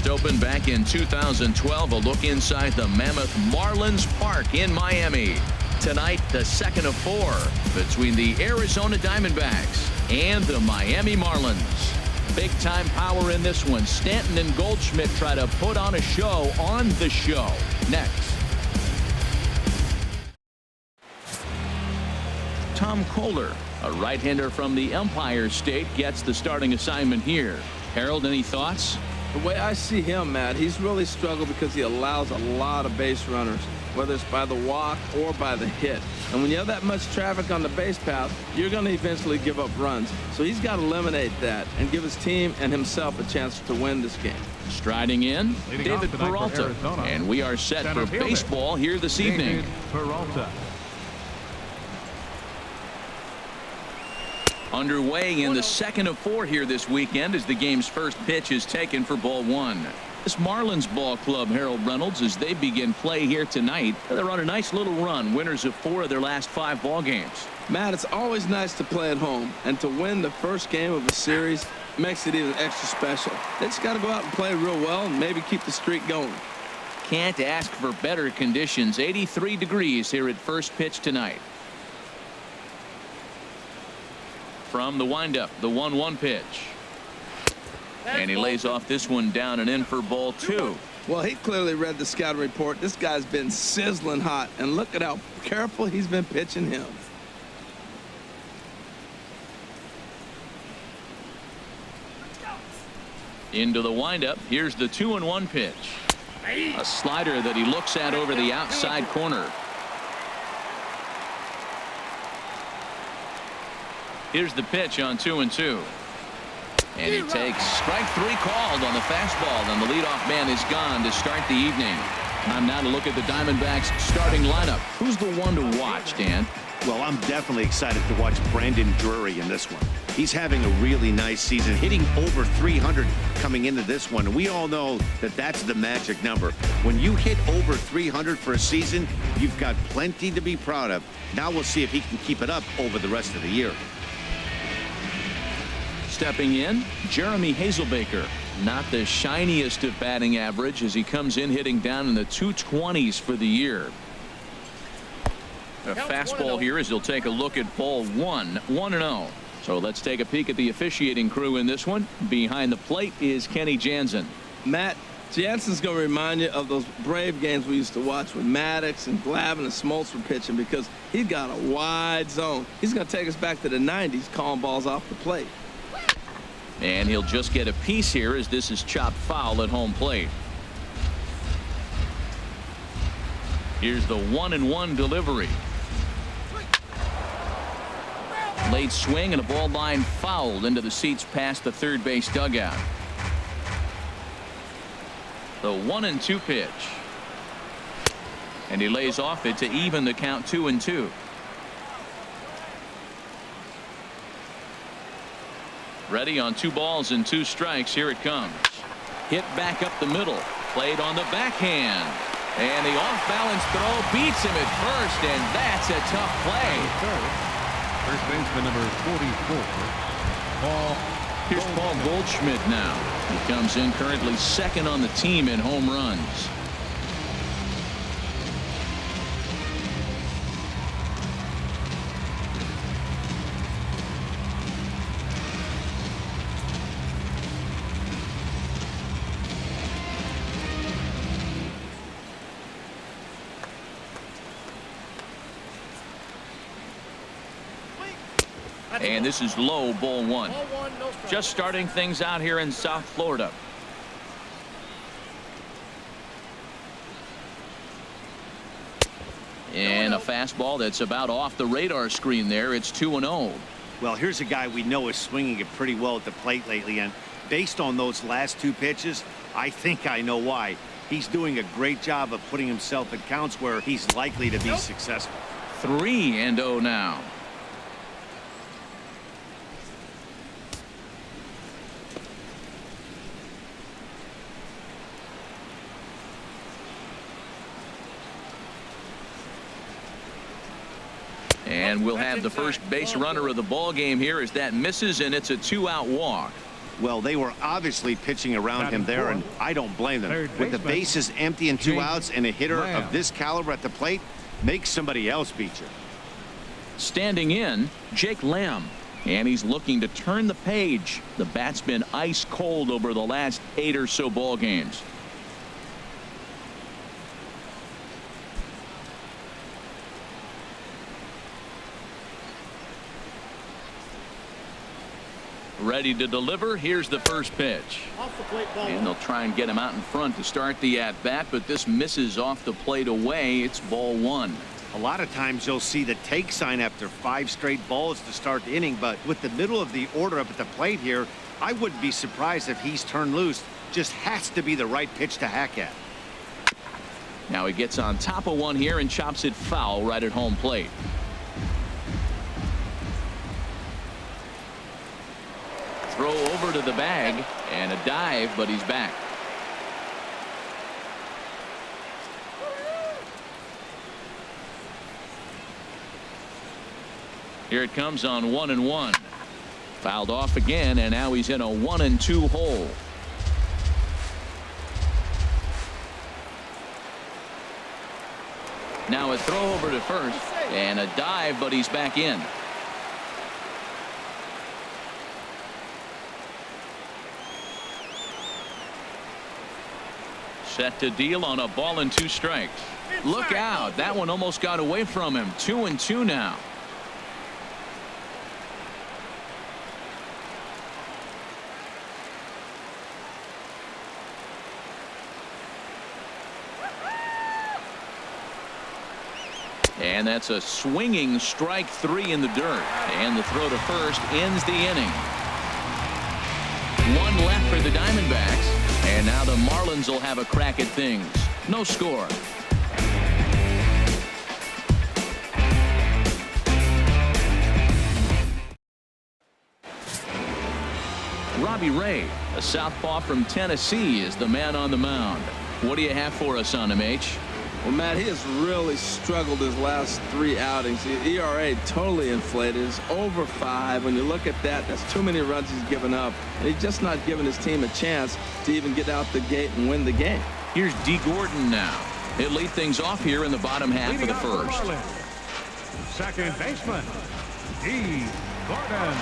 first opened back in 2012. A look inside the mammoth Marlins Park in Miami. Tonight, the second of 4 between the Arizona Diamondbacks and the Miami Marlins. Big time power in this one. Stanton and Goldschmidt try to put on a show on the show. Next. Tom Kohler, a right-hander from the Empire State, gets the starting assignment here. Harold, any thoughts? The way I see him, Matt, he's really struggled because he allows a lot of base runners, whether it's by the walk or by the hit. And when you have that much traffic on the base path, you're going to eventually give up runs. So he's got to eliminate that and give his team and himself a chance to win this game. Striding in, David Peralta. And we are set for baseball here this evening. Peralta. Underway in the second of 4 here this weekend as the game's first pitch is taken for ball 1. This Marlins ball club, Harold Reynolds, as they begin play here tonight. They're on a nice little run, winners of 4 of their last 5 ball games. Matt, it's always nice to play at home, and to win the first game of a series makes it even extra special. They just got to go out and play real well and maybe keep the streak going. Can't ask for better conditions. 83 degrees here at first pitch tonight. From the windup, the 1-1 pitch. And he lays off this one down and in for ball 2. Well, he clearly read the scouting report. This guy's been sizzling hot, and look at how careful he's been pitching him. Into the windup. Here's the 2-1 pitch. A slider that he looks at over the outside corner. Here's the pitch on 2-2. And he takes strike 3 called on the fastball, and the leadoff man is gone to start the evening. Time now to look at the Diamondbacks starting lineup. Who's the one to watch, Dan? Well, I'm definitely excited to watch Brandon Drury in this one. He's having a really nice season, hitting over 300 coming into this one. And we all know that that's the magic number. When you hit over 300 for a season, you've got plenty to be proud of. Now we'll see if he can keep it up over the rest of the year. Stepping in, Jeremy Hazelbaker. Not the shiniest of batting average as he comes in hitting down in the 220s for the year. A fastball here as he'll take a look at ball 1, 1-0. So let's take a peek at the officiating crew in this one. Behind the plate is Kenny Jansen. Matt, Jansen's going to remind you of those Brave games we used to watch with Maddox and Glavine and Smoltz were pitching, because he's got a wide zone. He's going to take us back to the 90s calling balls off the plate. And he'll just get a piece here as this is chopped foul at home plate. Here's the 1-1 delivery. Late swing and a ball line fouled into the seats past the third base dugout. The 1-2 pitch. And he lays off it to even the count 2-2. Ready on 2 balls and 2 strikes. Here it comes. Hit back up the middle. Played on the backhand. And the off-balance throw beats him at first, and that's a tough play. First baseman number 44, Paul. Here's Paul Goldschmidt now. He comes in currently second on the team in home runs. And this is low, ball 1. Just starting things out here in South Florida. And a fastball that's about off the radar screen there. It's 2-0. Well, here's a guy we know is swinging it pretty well at the plate lately, and based on those last 2 pitches, I think I know why. He's doing a great job of putting himself at counts where he's likely to be successful. 3-0 now. And we'll have the first base runner of the ball game here as that misses, and it's a 2-out walk. Well, they were obviously pitching around him there, and I don't blame them. With the bases empty and 2 outs, and a hitter of this caliber at the plate, make somebody else beat you. Standing in, Jake Lamb. And he's looking to turn the page. The bat's been ice cold over the last 8 or so ball games. Ready to deliver. Here's the first pitch. And they'll try and get him out in front to start the at-bat, but this misses off the plate away. It's ball 1. A lot of times you'll see the take sign after 5 straight balls to start the inning, but with the middle of the order up at the plate here, I wouldn't be surprised if he's turned loose. Just has to be the right pitch to hack at. Now he gets on top of one here and chops it foul right at home plate. Throw over to the bag and a dive, but he's back. Here it comes on 1-1. Fouled off again, and now he's in a 1-2 hole. Now a throw over to first and a dive, but he's back in. Set to deal on a ball and 2 strikes. Look out. That one almost got away from him. 2-2 now. And that's a swinging strike 3 in the dirt. And the throw to first ends the inning. 1 left for the Diamondbacks. And now the Marlins will have a crack at things. No score. Robbie Ray, a southpaw from Tennessee, is the man on the mound. What do you have for us on him, H? Well, Matt, he has really struggled his last 3 outings. The ERA totally inflated. It's over 5. When you look at that, that's too many runs he's given up. And he's just not giving his team a chance to even get out the gate and win the game. Here's D. Gordon now. He'll lead things off here in the bottom half of the first. Second baseman, D. Gordon.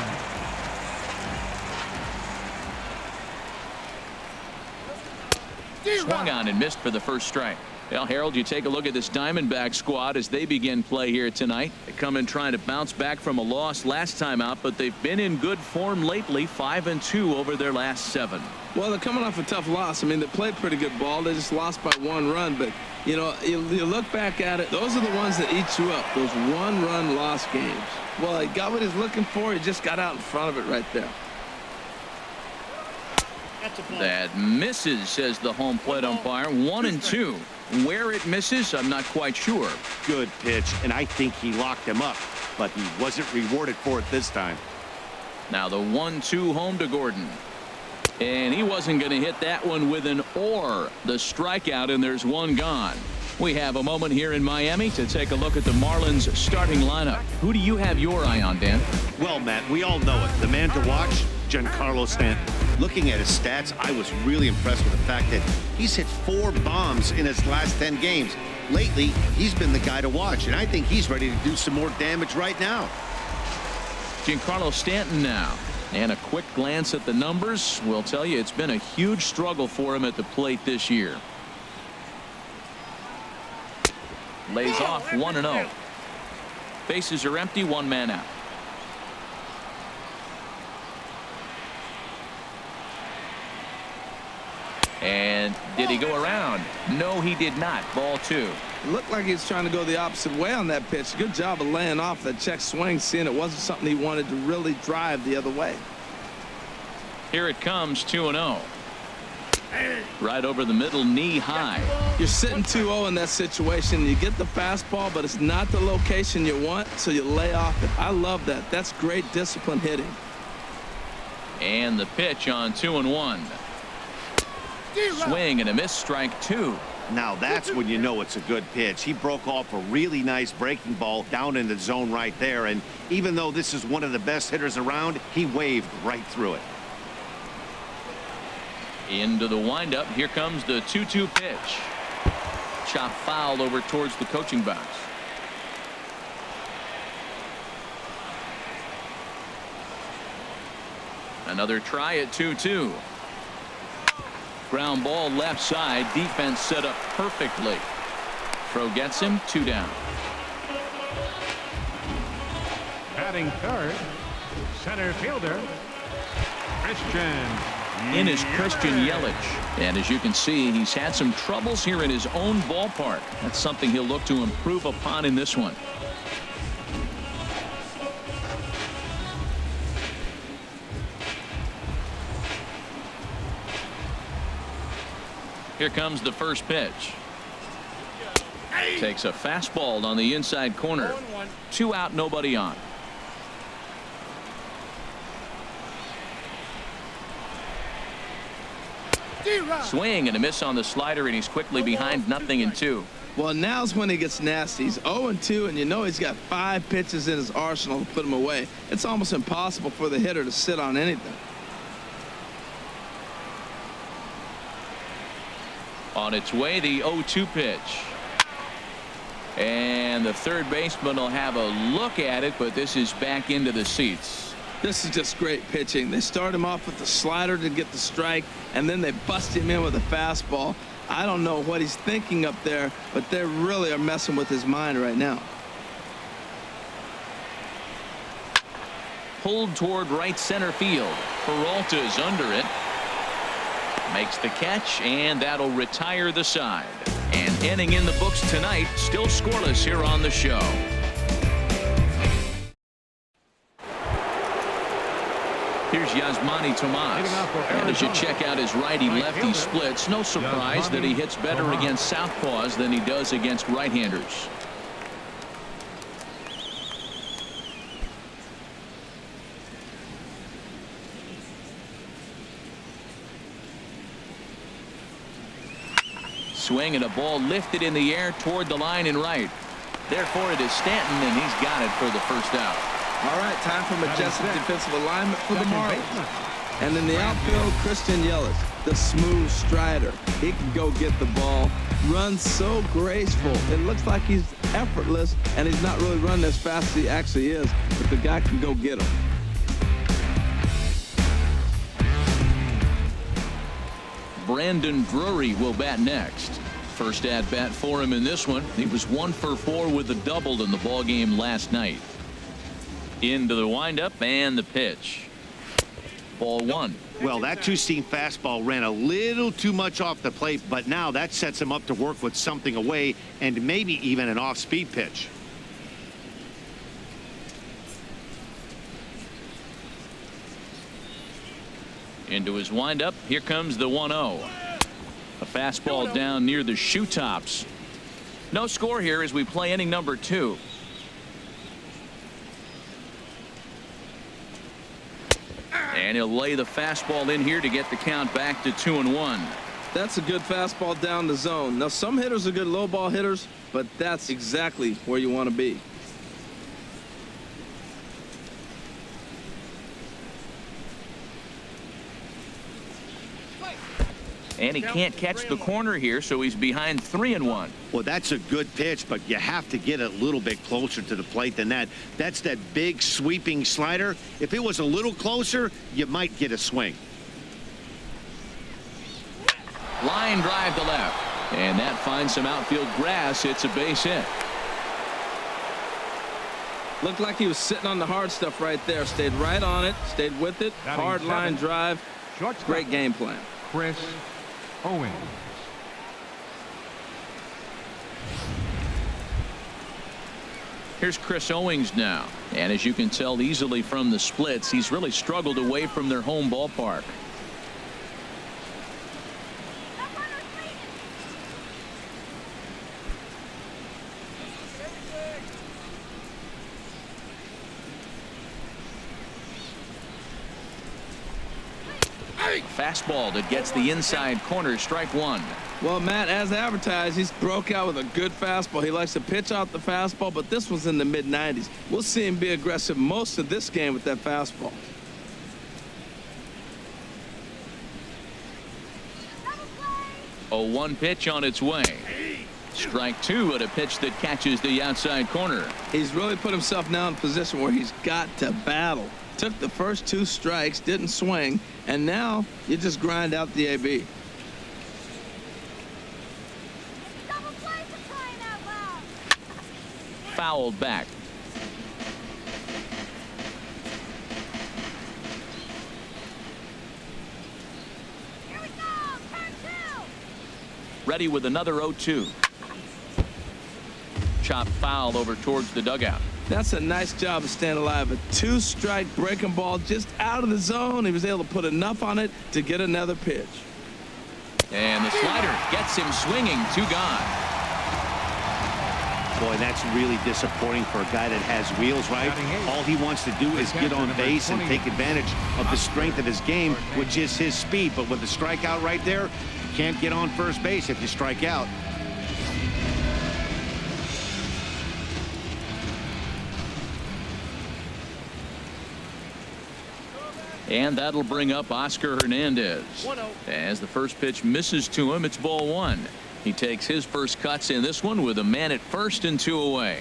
Swung on and missed for the first strike. Well, Harold, you take a look at this Diamondback squad as they begin play here tonight. They come in trying to bounce back from a loss last time out, but they've been in good form lately, 5-2 over their last 7. Well, they're coming off a tough loss. I mean, they played pretty good ball. They just lost by 1 run. But, you know, you look back at it, those are the ones that eat you up, those 1-run loss games. Well, he got what he's looking for. He just got out in front of it right there. That misses, says the home plate umpire. 1-2. Where it misses, I'm not quite sure. Good pitch, and I think he locked him up, but he wasn't rewarded for it this time. Now the 1-2 home to Gordon. And he wasn't going to hit that one with an or. The strikeout, and there's 1 gone. We have a moment here in Miami to take a look at the Marlins starting lineup. Who do you have your eye on, Dan? Well, Matt, we all know it. The man to watch, Giancarlo Stanton. Looking at his stats, I was really impressed with the fact that he's hit 4 bombs in his last 10 games. Lately, he's been the guy to watch, and I think he's ready to do some more damage right now. Giancarlo Stanton now. And a quick glance at the numbers will tell you it's been a huge struggle for him at the plate this year. Lays off 1-0. Bases are empty, 1 man out. And did he go around? No, he did not. Ball 2. It looked like he was trying to go the opposite way on that pitch. Good job of laying off that check swing, seeing it wasn't something he wanted to really drive the other way. Here it comes, 2-0. Right over the middle, knee high. You're sitting 2-0 in that situation. You get the fastball, but it's not the location you want, so you lay off it. I love that. That's great discipline hitting. And the pitch on 2-1. Swing and a miss, strike 2. Now that's when you know it's a good pitch. He broke off a really nice breaking ball down in the zone right there, and even though this is one of the best hitters around, he waved right through it. Into the windup. Here comes the 2-2 pitch. Chop foul over towards the coaching box. Another try at 2-2. Ground ball left side. Defense set up perfectly. Throw gets him. 2 down. Batting third, center fielder, Christian. In is Christian Yelich. And as you can see, he's had some troubles here in his own ballpark. That's something he'll look to improve upon in this one. Here comes the first pitch. Takes a fastball on the inside corner. 2 out, nobody on. Swing and a miss on the slider, and he's quickly behind 0-2. Well, now's when he gets nasty. He's 0-2, and you know he's got 5 pitches in his arsenal to put him away. It's almost impossible for the hitter to sit on anything. On its way, the 0-2 pitch. And the third baseman will have a look at it, but this is back into the seats. This is just great pitching. They start him off with the slider to get the strike, and then they bust him in with a fastball. I don't know what he's thinking up there, but they really are messing with his mind right now. Pulled toward right center field. Peralta's under it. Makes the catch, and that'll retire the side. And inning in the books tonight, still scoreless here on the show. Here's Yasmani Tomas. And as you check out his righty-lefty splits, no surprise that he hits better against southpaws than he does against right-handers. Swing and a ball lifted in the air toward the line and right. Therefore, it is Stanton, and he's got it for the first out. All right, time for majestic defensive alignment for the Marlins. And in the outfield, Christian Yelich, the smooth strider. He can go get the ball. Runs so graceful. It looks like he's effortless, and he's not really running as fast as he actually is, but the guy can go get him. Brandon Drury will bat next. First at bat for him in this one. He was 1 for 4 with a double in the ball game last night. Into the windup and the pitch. Ball 1. Well, that two-seam fastball ran a little too much off the plate, but now that sets him up to work with something away and maybe even an off-speed pitch. Into his windup. Here comes the 1-0. A fastball down near the shoe tops. No score here as we play inning number 2. And he'll lay the fastball in here to get the count back to 2-1. That's a good fastball down the zone. Now, some hitters are good low ball hitters, but that's exactly where you want to be. And he can't catch the corner here, so he's behind 3-1. Well, that's a good pitch, but you have to get a little bit closer to the plate than that. That's that big sweeping slider. If it was a little closer, you might get a swing. Line drive to left. And that finds some outfield grass. It's a base hit. Looked like he was sitting on the hard stuff right there. Stayed right on it. Stayed with it. Hard line drive. Great game plan. Chris Owings. Here's Chris Owings now. And as you can tell easily from the splits, he's really struggled away from their home ballpark. Fastball that gets the inside corner. Strike 1. Well, Matt, as advertised, he's broke out with a good fastball. He likes to pitch out the fastball, but this was in the mid-90s. We'll see him be aggressive most of this game with that fastball. 0-1 pitch on its way. Strike two at a pitch that catches the outside corner. He's really put himself now in a position where he's got to battle. Took the first 2 strikes, didn't swing, and now you just grind out the AB. Fouled back. Here we go, turn 2. Ready with another 0-2. Chop foul over towards the dugout. That's a nice job of staying alive. A 2-strike breaking ball just out of the zone. He was able to put enough on it to get another pitch. And the slider gets him swinging. 2 gone. Boy, that's really disappointing for a guy that has wheels, right? All he wants to do is get on base and take advantage of the strength of his game, which is his speed. But with the strikeout right there, you can't get on first base if you strike out. And that'll bring up Oscar Hernandez. As the first pitch misses to him, it's ball 1. He takes his first cuts in this one with a man at first and 2 away.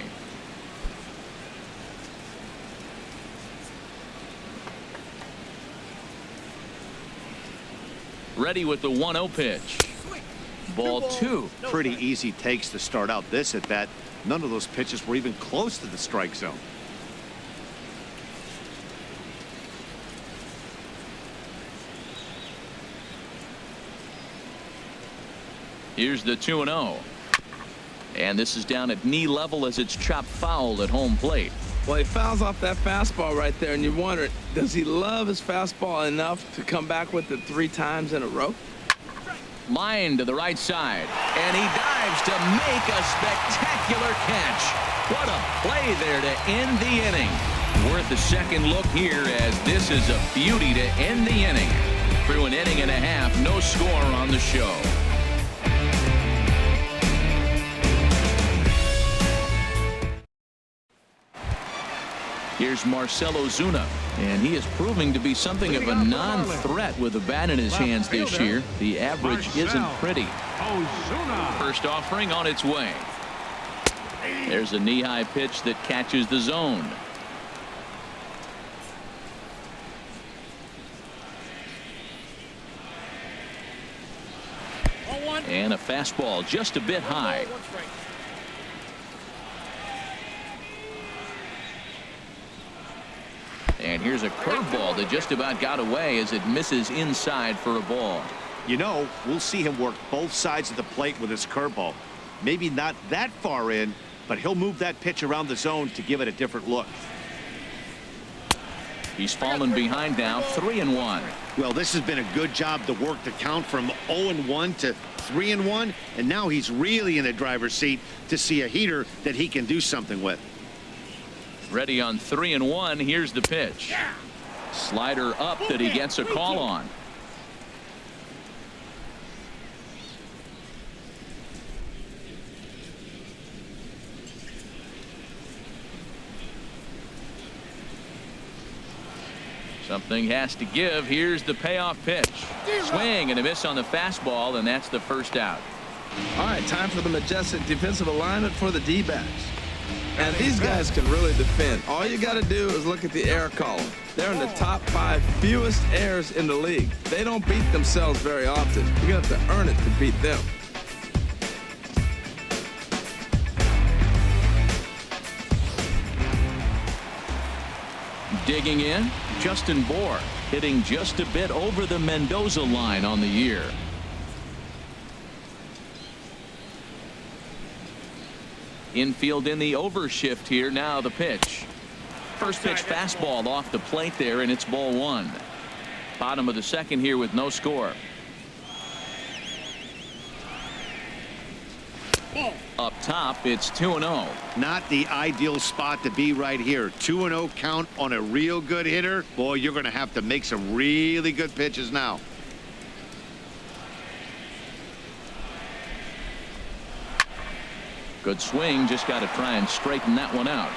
Ready with the 1-0 pitch. Ball 2. Pretty easy takes to start out this at bat. None of those pitches were even close to the strike zone. Here's the 2-0. And this is down at knee level as it's chopped foul at home plate. Well, he fouls off that fastball right there, and you wonder, does he love his fastball enough to come back with it 3 times in a row? Line to the right side, and he dives to make a spectacular catch. What a play there to end the inning. Worth a second look here, as this is a beauty to end the inning. Through an inning and a half, no score on the show. Here's Marcell Ozuna, and he is proving to be something of a non-threat with the bat in his hands this year. The average isn't pretty. First offering on its way. There's a knee-high pitch that catches the zone. And a fastball just a bit high. And here's a curveball that just about got away as it misses inside for a ball. You know, we'll see him work both sides of the plate with his curveball. Maybe not that far in, but he'll move that pitch around the zone to give it a different look. He's fallen behind now, 3-1. Well, this has been a good job to work the count from 0-1 to 3-1, and now he's really in the driver's seat to see a heater that he can do something with. Ready on 3-1. Here's the pitch. Slider up that he gets a call on. Something has to give. Here's the payoff pitch. Swing and a miss on the fastball, and that's the first out. All right, time for the majestic defensive alignment for the D-backs. And these guys can really defend. All you got to do is look at the error column. They're in the top 5 fewest errors in the league. They don't beat themselves very often. You're going to have to earn it to beat them. Digging in, Justin Bour, hitting just a bit over the Mendoza line on the year. Infield in the overshift here. Now the pitch. First pitch fastball off the plate there, and it's ball 1. Bottom of the second here with no score. Up top, it's 2-0. Not the ideal spot to be right here. 2-0 count on a real good hitter. Boy, you're going to have to make some really good pitches now. Good swing, just got to try and straighten that one out.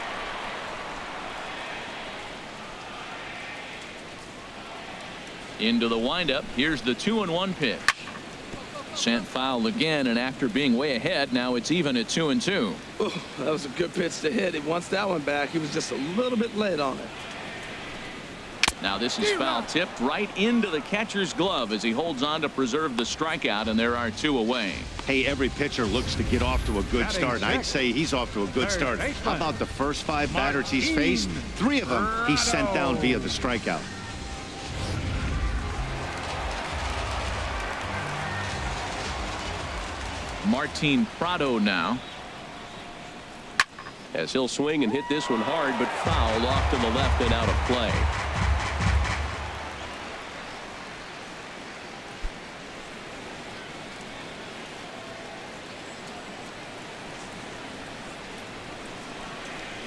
Into the windup. Here's the 2-1 pitch. Sent foul again, and after being way ahead, now it's even at 2-2. Ooh, that was a good pitch to hit. He wants that one back. He was just a little bit late on it. Now this is foul tipped right into the catcher's glove as he holds on to preserve the strikeout, and there are 2 away. Hey, every pitcher looks to get off to a good start, and I'd say he's off to a good start. How about the first 5 batters he's faced? 3 of them he's sent down via the strikeout. Martine Prado now, as he'll swing and hit this one hard, but foul off to the left and out of play.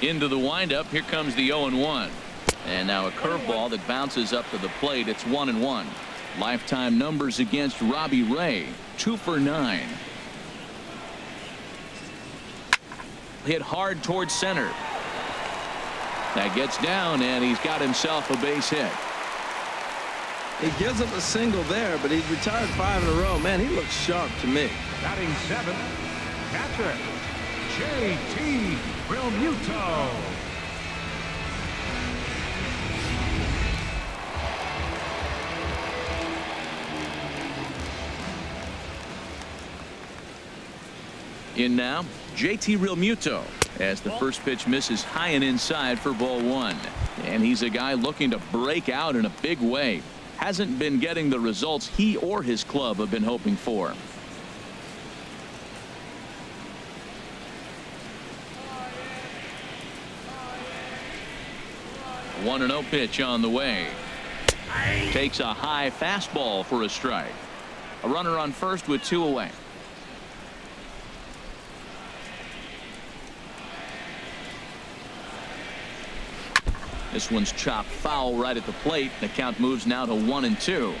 Into the windup. Here comes the 0-1. And now a curveball that bounces up to the plate. It's 1-1. Lifetime numbers against Robbie Ray, 2 for 9. Hit hard towards center. That gets down, and he's got himself a base hit. He gives up a single there, but he's retired 5 in a row. Man, he looks sharp to me. Batting 7, catcher, J.T. Realmuto. In now, J.T. Realmuto, as the first pitch misses high and inside for ball 1. And he's a guy looking to break out in a big way. Hasn't been getting the results he or his club have been hoping for. 1-0 pitch on the way. Takes a high fastball for a strike. A runner on first with 2 away. This one's chopped foul right at the plate. The count moves now to 1-2.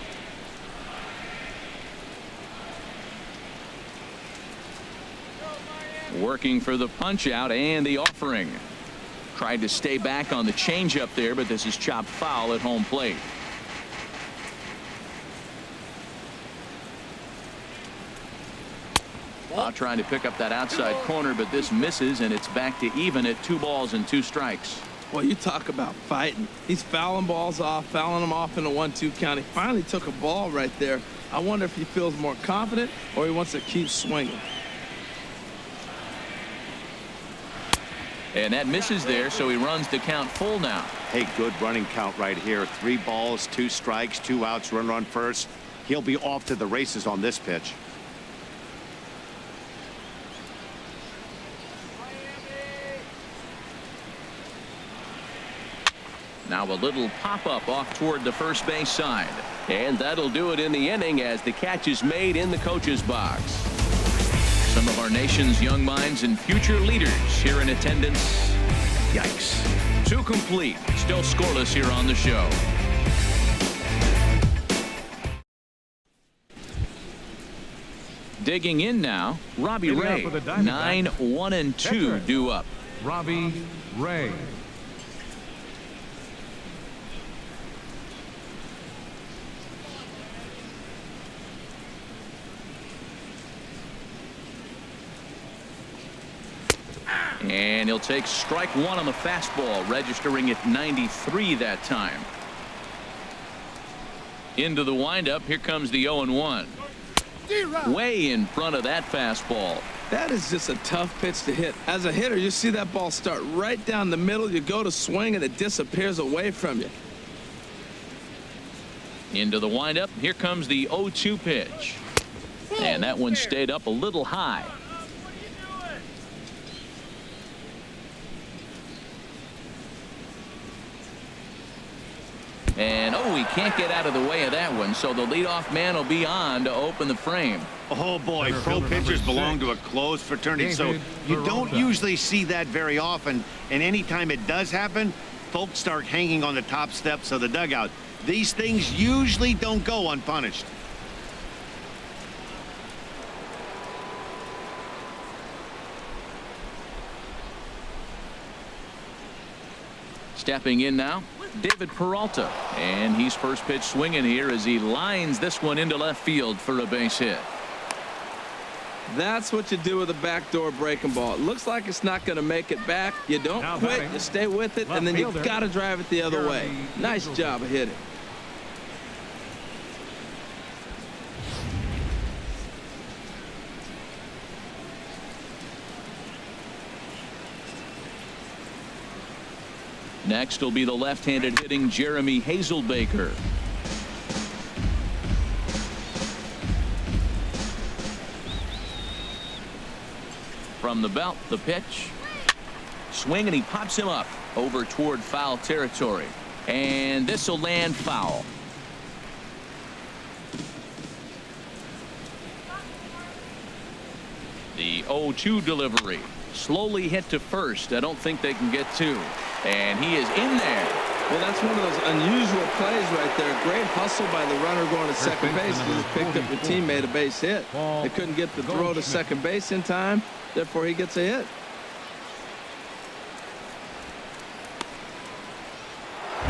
Working for the punch out and the offering. Tried to stay back on the changeup there, but this is chopped foul at home plate. Trying to pick up that outside corner, but this misses, and it's back to even at 2 balls and 2 strikes. Well, you talk about fighting. He's fouling balls off, fouling them off in a 1-2 count. He finally took a ball right there. I wonder if he feels more confident or he wants to keep swinging. And that misses there, so he runs the count full now. Hey, good running count right here. 3 balls, 2 strikes, 2 outs, runner on first. He'll be off to the races on this pitch. Now a little pop-up off toward the first base side. And that'll do it in the inning as the catch is made in the coach's box. Some of our nation's young minds and future leaders here in attendance. Yikes. 2 complete. Still scoreless here on the show. Digging in now, Robbie Ray. 9-1-2 due up. Robbie Ray. And he'll take strike 1 on the fastball, registering at 93 that time. Into the windup. Here comes the 0-1. Way in front of that fastball. That is just a tough pitch to hit. As a hitter, you see that ball start right down the middle. You go to swing, and it disappears away from you. Into the windup. Here comes the 0-2 pitch. And that one stayed up a little high. And he can't get out of the way of that one, so the leadoff man will be on to open the frame. Oh boy, pro pitchers belong to a closed fraternity, so you don't usually see that very often. And anytime it does happen, folks start hanging on the top steps of the dugout. These things usually don't go unpunished. Stepping in now, David Peralta, and he's first pitch swinging here as he lines this one into left field for a base hit. That's what you do with a backdoor breaking ball. It looks like it's not going to make it back. You don't Now quit, batting, you stay with it, left and then you've fielder, got to drive it the other way. Nice job of hitting. Next will be the left-handed hitting Jeremy Hazelbaker. From the belt, the pitch. Swing, and he pops him up over toward foul territory. And this will land foul. The 0-2 delivery. Slowly hit to first. I don't think they can get two. And he is in there. Well, that's one of those unusual plays right there. Great hustle by the runner going to second base. He just picked up your teammate a base hit. They couldn't get the throw to second base in time. Therefore, he gets a hit.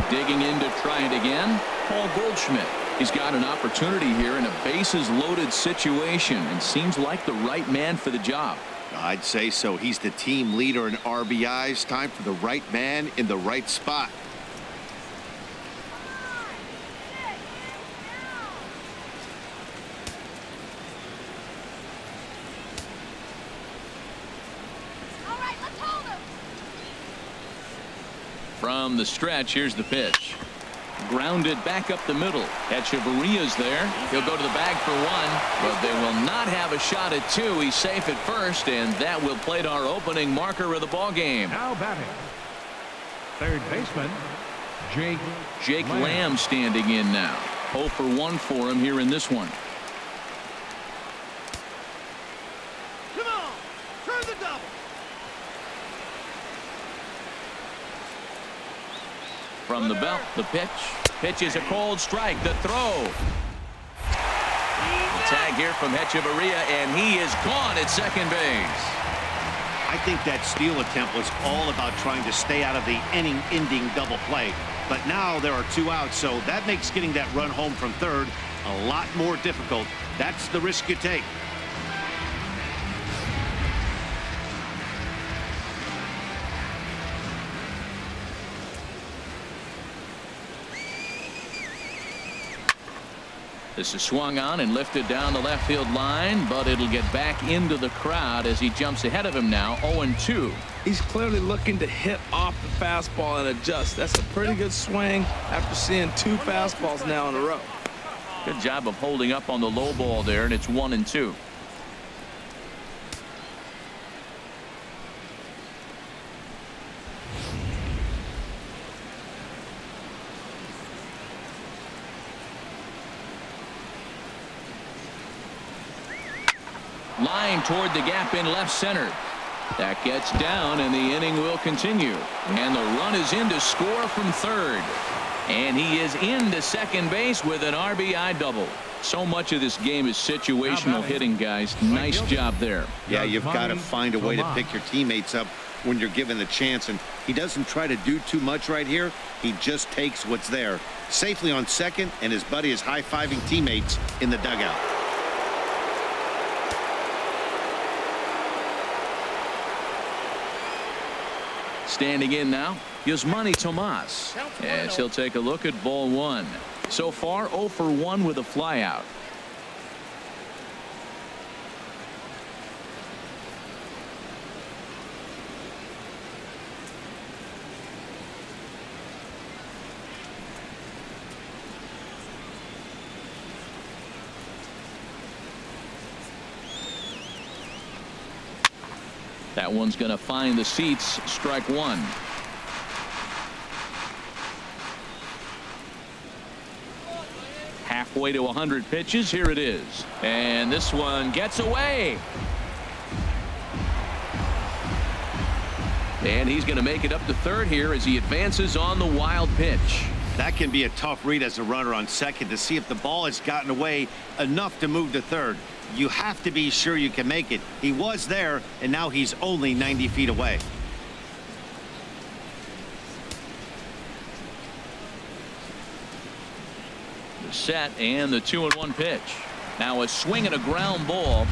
Digging in to try it again, Paul Goldschmidt. He's got an opportunity here in a bases-loaded situation and seems like the right man for the job. I'd say so. He's the team leader in RBIs. Time for the right man in the right spot. All right, let's hold him. From the stretch, here's the pitch. Grounded back up the middle. Echeverria's there. He'll go to the bag for one, but they will not have a shot at two. He's safe at first, and that will plate our opening marker of the ball game. Now batting, third baseman, Jake Lamb standing in now. 0 for 1 for him here in this one. Come on, turn the double. From the belt, the pitch. Pitch is a cold strike. The throw. The tag here from Echeverria, and he is gone at second base. I think that steal attempt was all about trying to stay out of the inning-ending double play. But now there are two outs, so that makes getting that run home from third a lot more difficult. That's the risk you take. This is swung on and lifted down the left field line, but it'll get back into the crowd as he jumps ahead of him now. 0-2. He's clearly looking to hit off the fastball and adjust. That's a pretty good swing after seeing two fastballs now in a row. Good job of holding up on the low ball there, and it's 1-2. Line toward the gap in left center. That gets down, and the inning will continue. And the run is in to score from third. And he is into second base with an RBI double. So much of this game is situational hitting, guys. Nice job there. Yeah, you've got to find a way to pick your teammates up when you're given the chance. And he doesn't try to do too much right here. He just takes what's there. Safely on second, and his buddy is high-fiving teammates in the dugout. Standing in now, Yasmani Tomas, as he'll take a look at ball one. So far, 0 for 1 with a flyout. That one's going to find the seats. Strike one. Halfway to 100 pitches. Here it is. And this one gets away. And he's going to make it up to third here as he advances on the wild pitch. That can be a tough read as a runner on second to see if the ball has gotten away enough to move to third. You have to be sure you can make it. He was there, and now he's only 90 feet away. The set and the 2-1 pitch. Now a swing and a ground ball.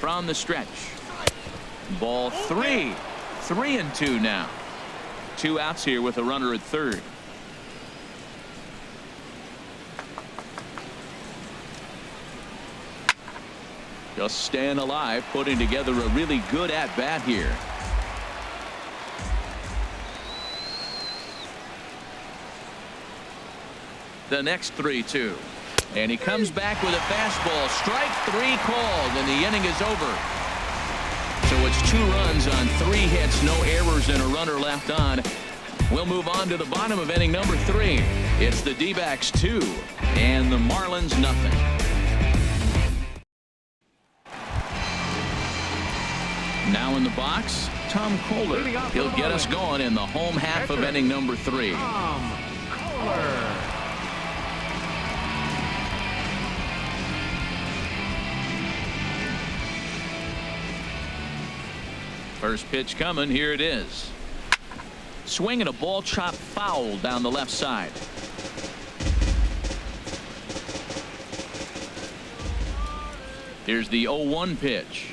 from the stretch. Ball 3. 3-2 now. 2 outs here with a runner at third. Just staying alive, putting together a really good at-bat here. The next 3-2. And he comes back with a fastball. Strike 3 called, and the inning is over. So it's 2 runs on 3 hits, no errors, and a runner left on. We'll move on to the bottom of inning number 3. It's the D-backs 2 and the Marlins nothing. Now in the box, Tom Kohler. He'll get us going in the home half of inning number 3. Tom Kohler. First pitch coming. Here it is. Swinging a ball chopped foul down the left side. Here's the 0-1 pitch.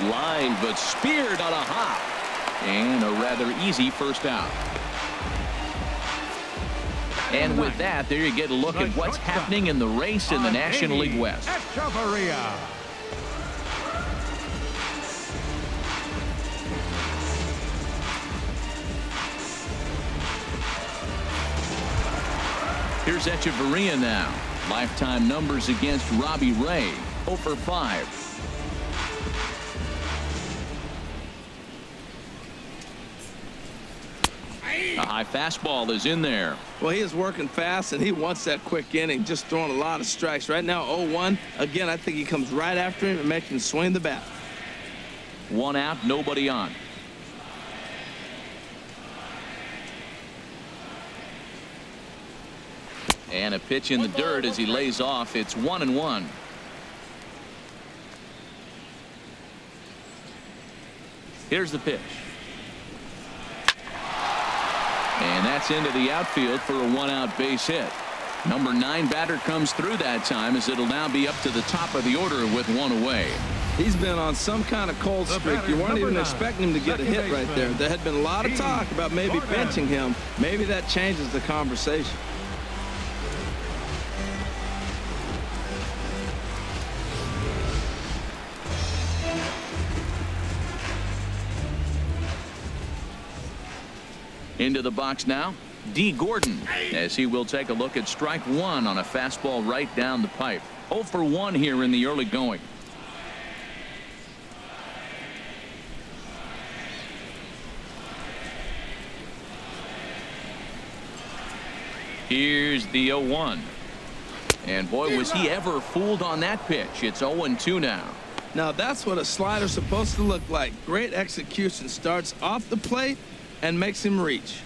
Line, but speared on a hop. And a rather easy first out. And with that, there you get a look at what's happening in the race in the National League West. Here's Echeverria now. Lifetime numbers against Robbie Ray. 0 for 5. A high fastball is in there. Well, he is working fast, and he wants that quick inning, just throwing a lot of strikes. Right now, 0-1. Again, I think he comes right after him and makes him swing the bat. 1 out, nobody on. And a pitch in the dirt as he lays off. It's 1-1. Here's the pitch. And that's into the outfield for a 1-out base hit. Number 9 batter comes through that time, as it'll now be up to the top of the order with 1 away. He's been on some kind of cold streak. You weren't even expecting him to get a hit right there. There had been a lot of talk about maybe benching him. Maybe that changes the conversation. Into the box now, D. Gordon, as he will take a look at strike 1 on a fastball right down the pipe. 0 for 1 here in the early going. Here's the 0-1. And boy, was he ever fooled on that pitch. It's 0-2 now. Now that's what a slider's supposed to look like. Great execution. Starts off the plate and makes him reach.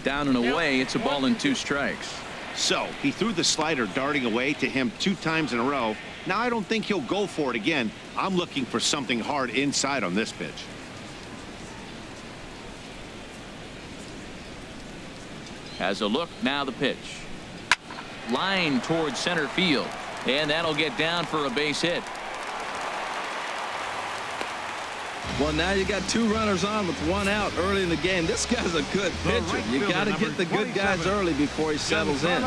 Down and away. It's a ball and 2 strikes. So he threw the slider darting away to him 2 times in a row. Now I don't think he'll go for it again. I'm looking for something hard inside on this pitch. Has a look, now the pitch. Line towards center field, and that'll get down for a base hit. Well, now you got 2 runners on with 1 out early in the game. This guy's a good pitcher. You got to get the good guys early before he settles in.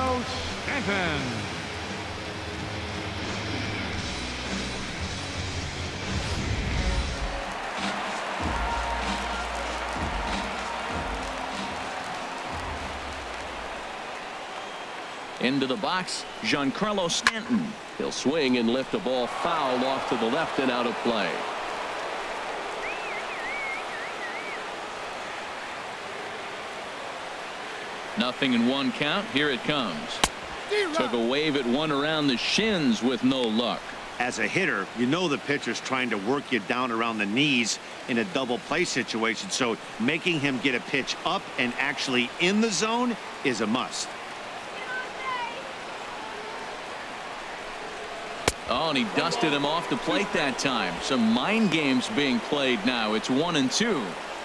Into the box, Giancarlo Stanton. He'll swing and lift a ball foul off to the left and out of play. Nothing in 1 count. Here it comes. Took a wave at 1 around the shins with no luck. As a hitter, you know the pitcher's trying to work you down around the knees in a double play situation, so making him get a pitch up and actually in the zone is a must. Oh, and he dusted him off the plate that time. Some mind games being played now. It's 1-2.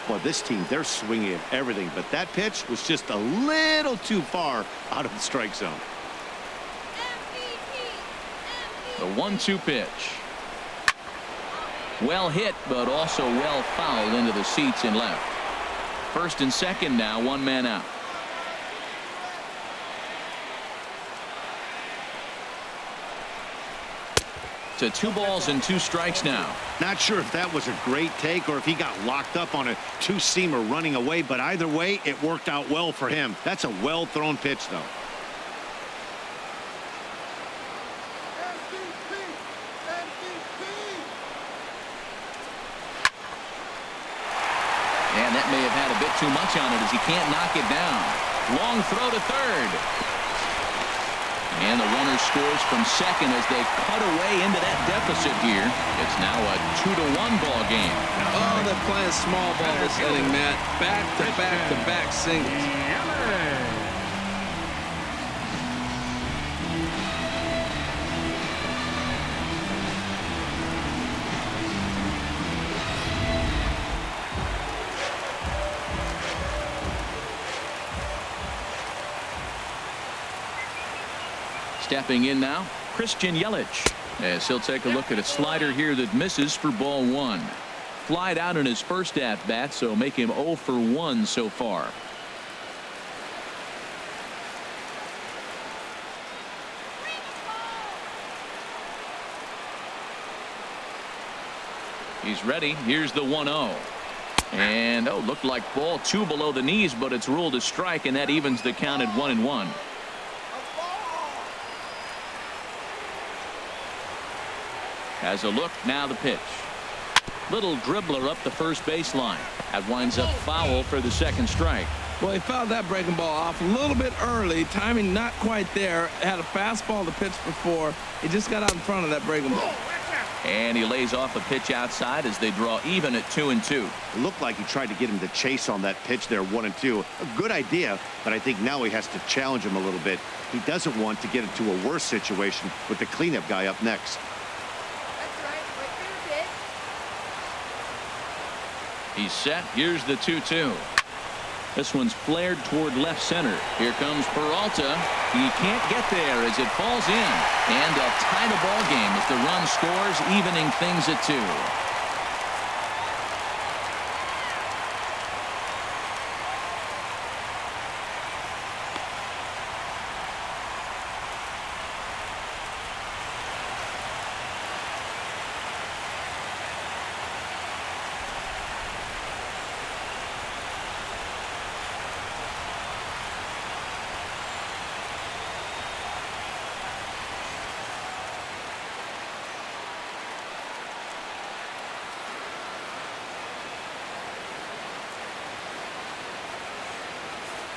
Well, this team, they're swinging at everything, but that pitch was just a little too far out of the strike zone. The 1-2 pitch. Well hit, but also well fouled into the seats in left. First and second now, one man out. To 2 balls and 2 strikes now. Not sure if that was a great take or if he got locked up on a 2-seamer running away, but either way, it worked out well for him. That's a well-thrown pitch, though. And that may have had a bit too much on it as he can't knock it down. Long throw to third. And the runner scores from second as they cut away into that deficit here. It's now a 2-1 ball game. Oh, they're playing small ball this inning, Matt. Back-to-back-to-back singles. Stepping in now, Christian Yelich, as he'll take a look at a slider here that misses for ball 1. Flied out in his first at-bat, so make him 0 for 1 so far. He's ready. Here's the 1-0. And, looked like ball 2 below the knees, but it's ruled a strike, and that evens the count at 1-1. Has a look, now the pitch. Little dribbler up the first baseline. That winds up foul for the second strike. Well, he fouled that breaking ball off a little bit early. Timing not quite there. Had a fastball to pitch before. He just got out in front of that breaking ball. And he lays off a pitch outside as they draw even at 2-2. It looked like he tried to get him to chase on that pitch there, 1-2. A good idea, but I think now he has to challenge him a little bit. He doesn't want to get into a worse situation with the cleanup guy up next. He's set. Here's the 2-2. This one's flared toward left center. Here comes Peralta. He can't get there as it falls in. And a tie to ball game as the run scores, evening things at 2.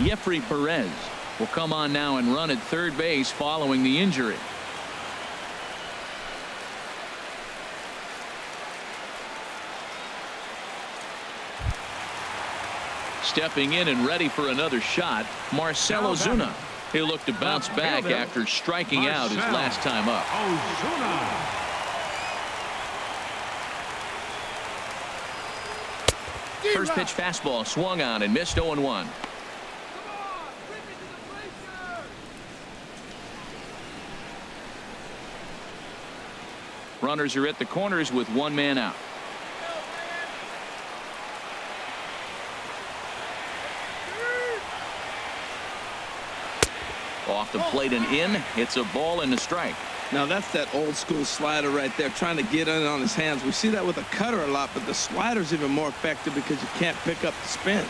Jeffrey Perez will come on now and run at third base following the injury. Stepping in and ready for another shot, Marcell Ozuna. He'll look to bounce back after striking out his last time up. First pitch fastball swung on and missed 0-1. Runners are at the corners with one man out. Off the plate and in. It's a ball and a strike. Now that's that old school slider right there, trying to get in on his hands. We see that with a cutter a lot, but the slider's even more effective because you can't pick up the spin.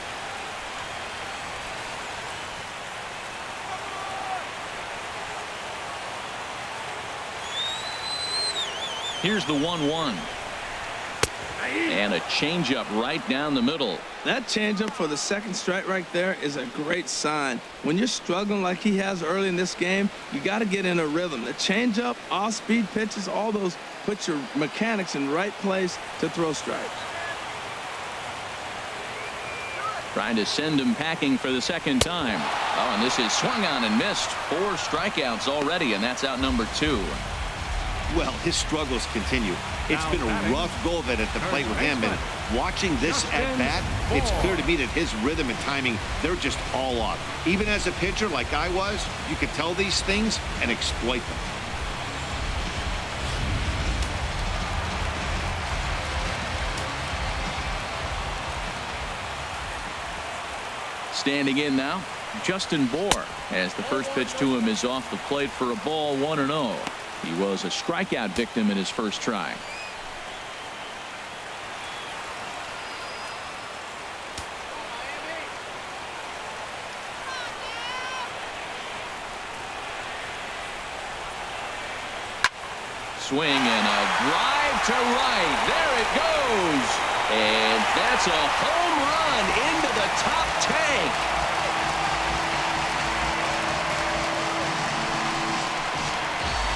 Here's the 1-1. And a changeup right down the middle. That changeup for the second strike right there is a great sign. When you're struggling like he has early in this game, you got to get in a rhythm. The changeup, off-speed pitches, all those put your mechanics in the right place to throw strikes. Trying to send him packing for the second time. Oh, and this is swung on and missed. 4 strikeouts already, and that's out number 2. Well, his struggles continue. It's been a rough go of it at the plate with him, and watching this at bat, it's clear to me that his rhythm and timing, they're just all off. Even as a pitcher like I was, you could tell these things and exploit them. Standing in now, Justin Bohr, as the first pitch to him is off the plate for a ball, 1-0. He was a strikeout victim in his first try. Swing and a drive to right. There it goes. And that's a home run into the top tank.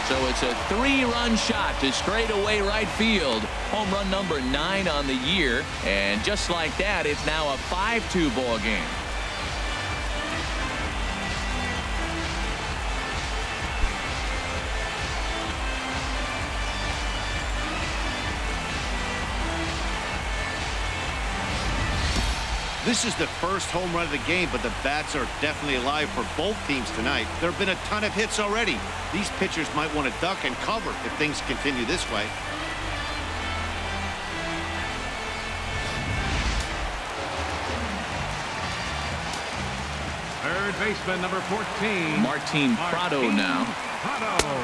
So it's a 3-run shot to straightaway right field. Home run number 9 on the year. And just like that, it's now a 5-2 ball game. This is the first home run of the game, but the bats are definitely alive for both teams tonight. There have been a ton of hits already. These pitchers might want to duck and cover if things continue this way. Third baseman, number 14. Martine Prado now.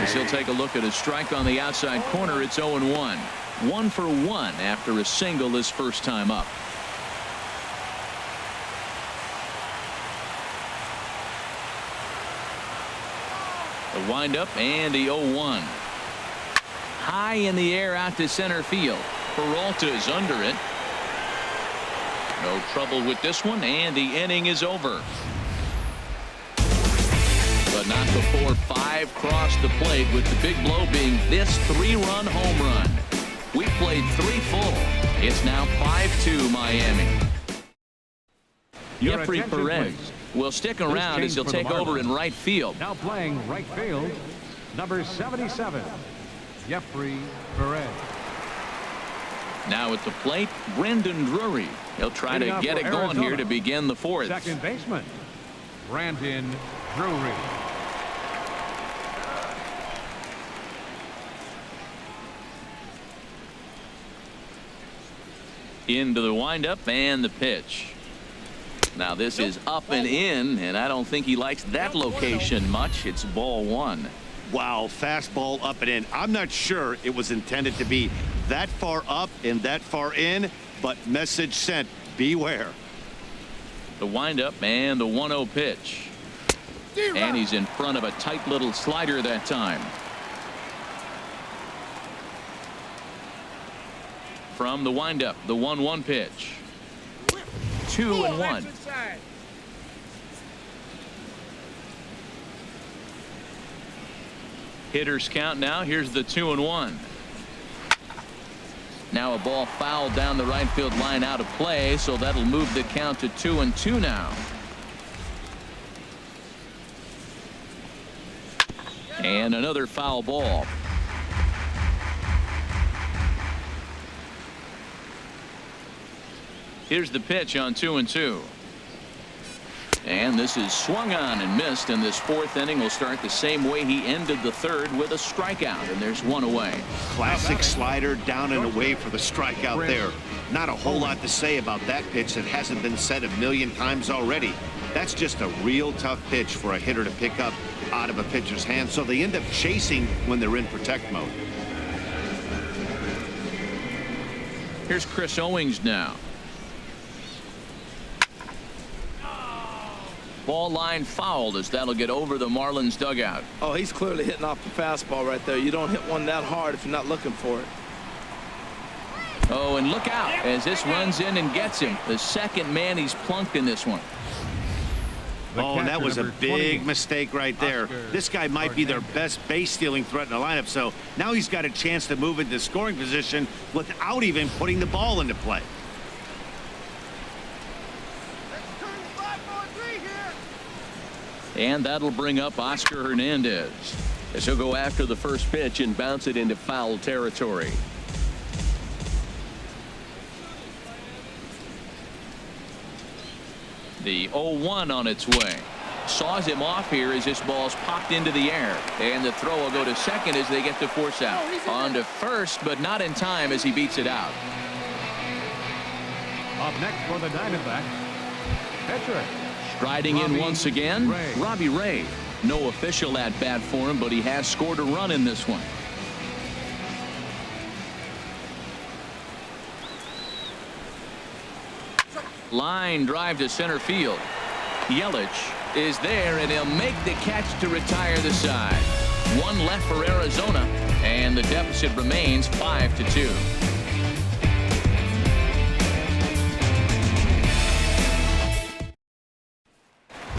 As he'll take a look at a strike on the outside corner, it's 0-1. 1 for 1 after a single his first time up. The windup and the 0-1. High in the air out to center field. Peralta is under it. No trouble with this one, and the inning is over. But not before 5 crossed the plate, with the big blow being this 3-run home run. We played 3 full. It's now 5-2 Miami. Jeffrey Perez will stick around as he'll take over in right field. Now playing right field, number 77, Jeffrey Perez. Now at the plate, Brandon Drury. He'll try to get it going here to begin the 4th. Second baseman, Brandon Drury. Into the windup and the pitch. Now this is up and in, and I don't think he likes that location much. It's ball 1. Wow, fastball up and in. I'm not sure it was intended to be that far up and that far in, but message sent, beware. The windup and the 1-0 pitch. And he's in front of a tight little slider that time. From the windup, the 1-1 pitch. 2-1. Hitters count now. Here's the 2-1. Now a ball fouled down the right field line, out of play, so that'll move the count to 2-2 now. And another foul ball. Here's the pitch on 2-2. And this is swung on and missed, and this 4th inning will start the same way he ended the 3rd, with a strikeout, and there's 1 away. Classic slider down and away for the strikeout there. Not a whole lot to say about that pitch that hasn't been said a million times already. That's just a real tough pitch for a hitter to pick up out of a pitcher's hand, so they end up chasing when they're in protect mode. Here's Chris Owings now. Ball line fouled, as that'll get over the Marlins dugout. Oh, he's clearly hitting off the fastball right there. You don't hit one that hard if you're not looking for it. Oh, and look out as this runs in and gets him. The second man he's plunked in this one. Oh, and that was a big mistake right there. This guy might be their best base stealing threat in the lineup, so now he's got a chance to move into scoring position without even putting the ball into play. Let's turn 5-4-3 here. And that'll bring up Oscar Hernandez. As he'll go after the first pitch and bounce it into foul territory. The 0-1 on its way. Saws him off here as this ball's popped into the air. And the throw will go to second as they get the force out. On to first, but not in time as he beats it out. Up next for the Diamondbacks, pitcher. Striding in once again, Robbie Ray. No official at bat for him, but he has scored a run in this one. Line drive to center field. Yelich is there, and he'll make the catch to retire the side. One left for Arizona, and the deficit remains 5-2.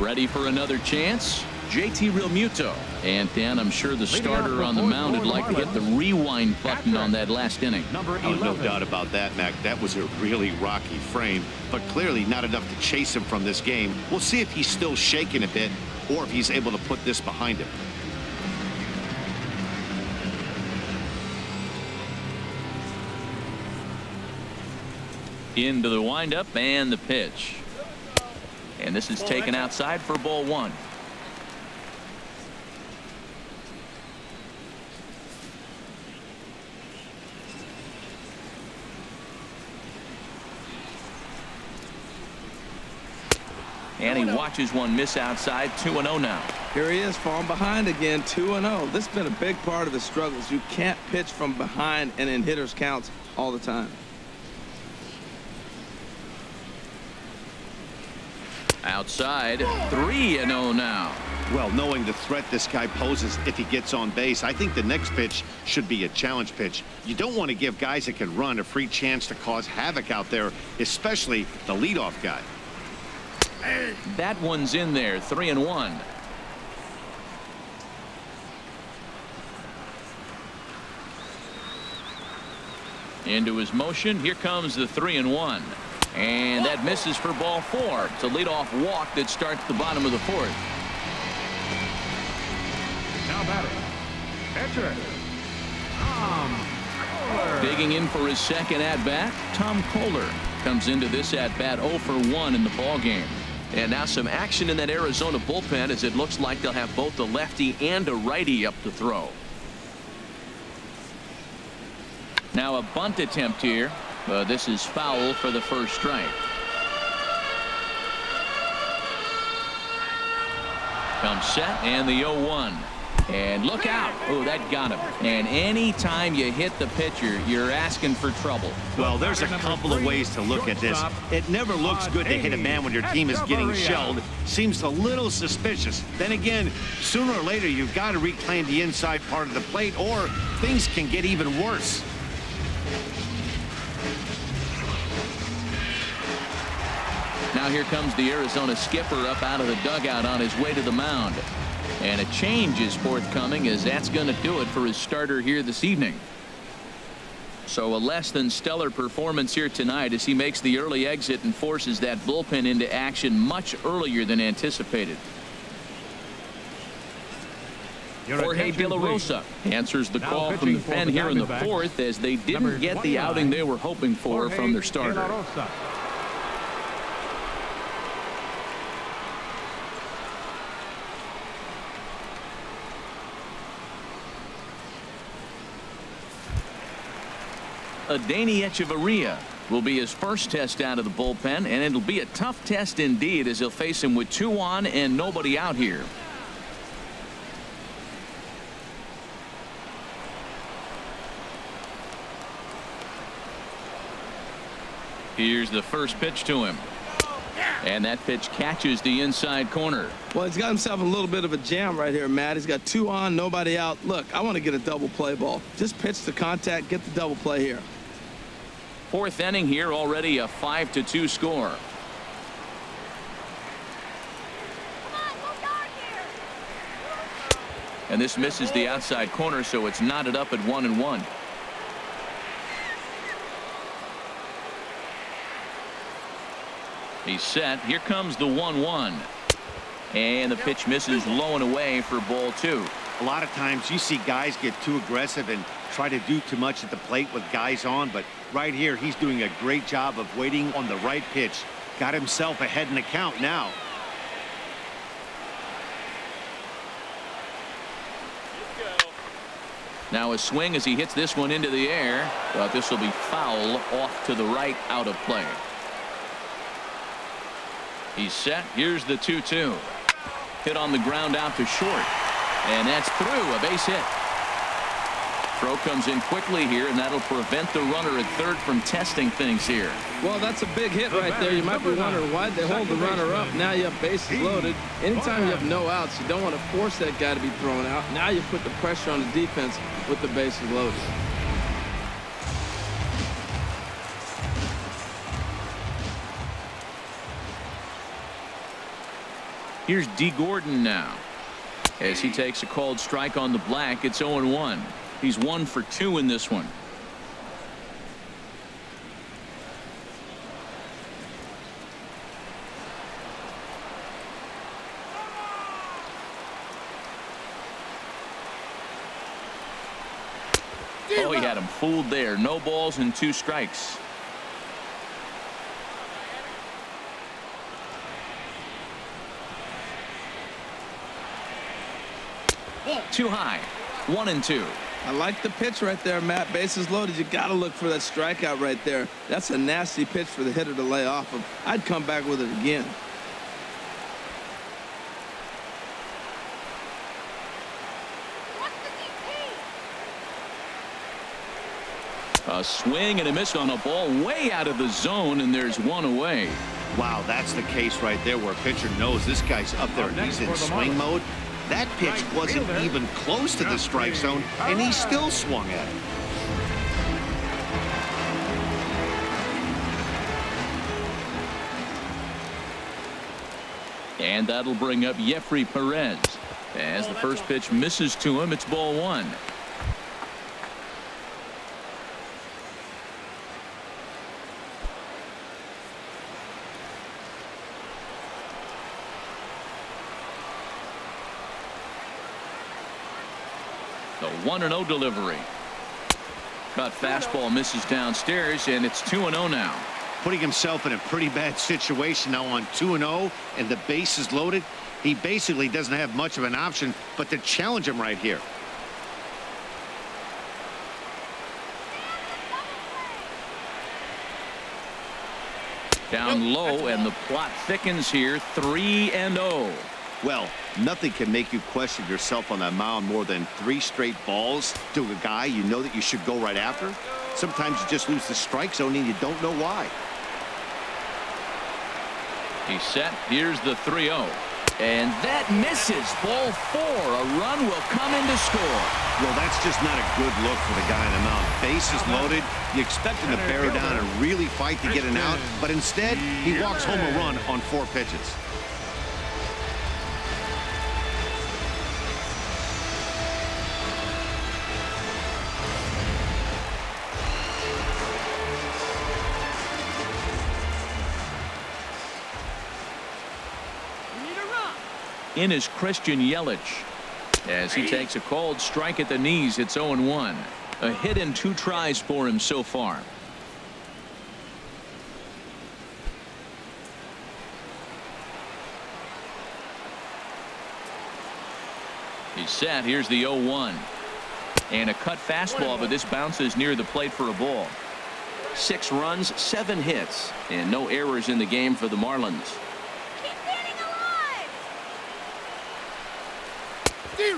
Ready for another chance? JT Realmuto. And Dan, I'm sure the starter on the mound would like to hit the rewind button on that last inning. Oh, no doubt about that, Mac. That was a really rocky frame, but clearly not enough to chase him from this game. We'll see if he's still shaking a bit or if he's able to put this behind him. Into the windup and the pitch. And this is taken outside for ball one. And he watches one miss outside. 2-0 now. Here he is, falling behind again. 2-0. This has been a big part of his struggles. You can't pitch from behind and in hitters counts all the time. Outside. 3-0 now. Well, knowing the threat this guy poses if he gets on base, I think the next pitch should be a challenge pitch. You don't want to give guys that can run a free chance to cause havoc out there, especially the leadoff guy. That one's in there. 3-1. Into his motion. Here comes the 3-1. And that misses for ball four. It's a leadoff walk that starts the bottom of the fourth. Now batting, pitcher. Tom Kohler. Digging in for his second at-bat, Tom Kohler comes into this at-bat 0 for 1 in the ballgame. And now some action in that Arizona bullpen as it looks like they'll have both a lefty and a righty up to throw. Now a bunt attempt here. This is foul for the first strike. Comes set and the 0-1. And look out. Oh, that got him. And anytime you hit the pitcher, you're asking for trouble. Well, there's a couple of ways to look at this. It never looks good to hit a man when your team is getting shelled. Seems a little suspicious. Then again, sooner or later, you've got to reclaim the inside part of the plate, or things can get even worse. Now here comes the Arizona skipper up out of the dugout on his way to the mound. And a change is forthcoming, as that's going to do it for his starter here this evening. So a less than stellar performance here tonight as he makes the early exit and forces that bullpen into action much earlier than anticipated. Jorge De La Rosa answers the call from the pen here in the fourth as they didn't get the outing they were hoping for from their starter. Adeiny Echeverria will be his first test out of the bullpen, and it'll be a tough test indeed as he'll face him with 2 on and nobody out here. Here's the first pitch to him. And that pitch catches the inside corner. Well, he's got himself a little bit of a jam right here, Matt. He's got 2 on, nobody out. Look, I want to get a double play ball. Just pitch the contact, get the double play here. Fourth inning here, already a 5-2 score. And this misses the outside corner, so it's knotted up at 1-1. He's set. Here comes the 1-1. And the pitch misses low and away for ball 2. A lot of times you see guys get too aggressive and try to do too much at the plate with guys on, but right here he's doing a great job of waiting on the right pitch. Got himself ahead in the count now. Now a swing as he hits this one into the air, but this will be foul off to the right, out of play. He's set. Here's the 2-2. Hit on the ground out to short, and that's through. A base hit. Throw comes in quickly here, and that'll prevent the runner at third from testing things here. Well, that's a big hit right there. You might be wondering why they hold the runner up. Now you have bases loaded. Anytime you have no outs, you don't want to force that guy to be thrown out. Now you put the pressure on the defense with the bases loaded. Here's D. Gordon now. As he takes a called strike on the black, it's 0-1. He's 1 for 2 in this one. Oh, he had him fooled there. No balls and 2 strikes. Too high. 1-2. I like the pitch right there, Matt. Bases loaded. You got to look for that strikeout right there. That's a nasty pitch for the hitter to lay off of. I'd come back with it again. A swing and a miss on a ball way out of the zone, and there's 1 away. Wow, that's the case right there where a pitcher knows this guy's up there and he's in swing mode. That pitch wasn't even close to the strike zone, and he still swung at it. And that'll bring up Jeffrey Perez. As the first pitch misses to him, it's ball 1. The 1-0 delivery. Cut fastball misses downstairs, and it's 2-0 now. Putting himself in a pretty bad situation now on 2-0, and the base is loaded. He basically doesn't have much of an option but to challenge him right here. Down low, and the plot thickens here. 3-0. Well, nothing can make you question yourself on that mound more than 3 straight balls to a guy you know that you should go right after. Sometimes you just lose the strike zone and you don't know why. He's set. Here's the 3-0. And that misses. Ball 4. A run will come in to score. Well, that's just not a good look for the guy on the mound. Bases loaded. You expect him to bear down and really fight to get an out, but instead he walks home a run on 4 pitches. In is Christian Yelich. As he takes a called strike at the knees, it's 0-1. A hit and 2 tries for him so far. He's set. Here's the 0-1. And a cut fastball, but this bounces near the plate for a ball. 6 runs, 7 hits, and no errors in the game for the Marlins.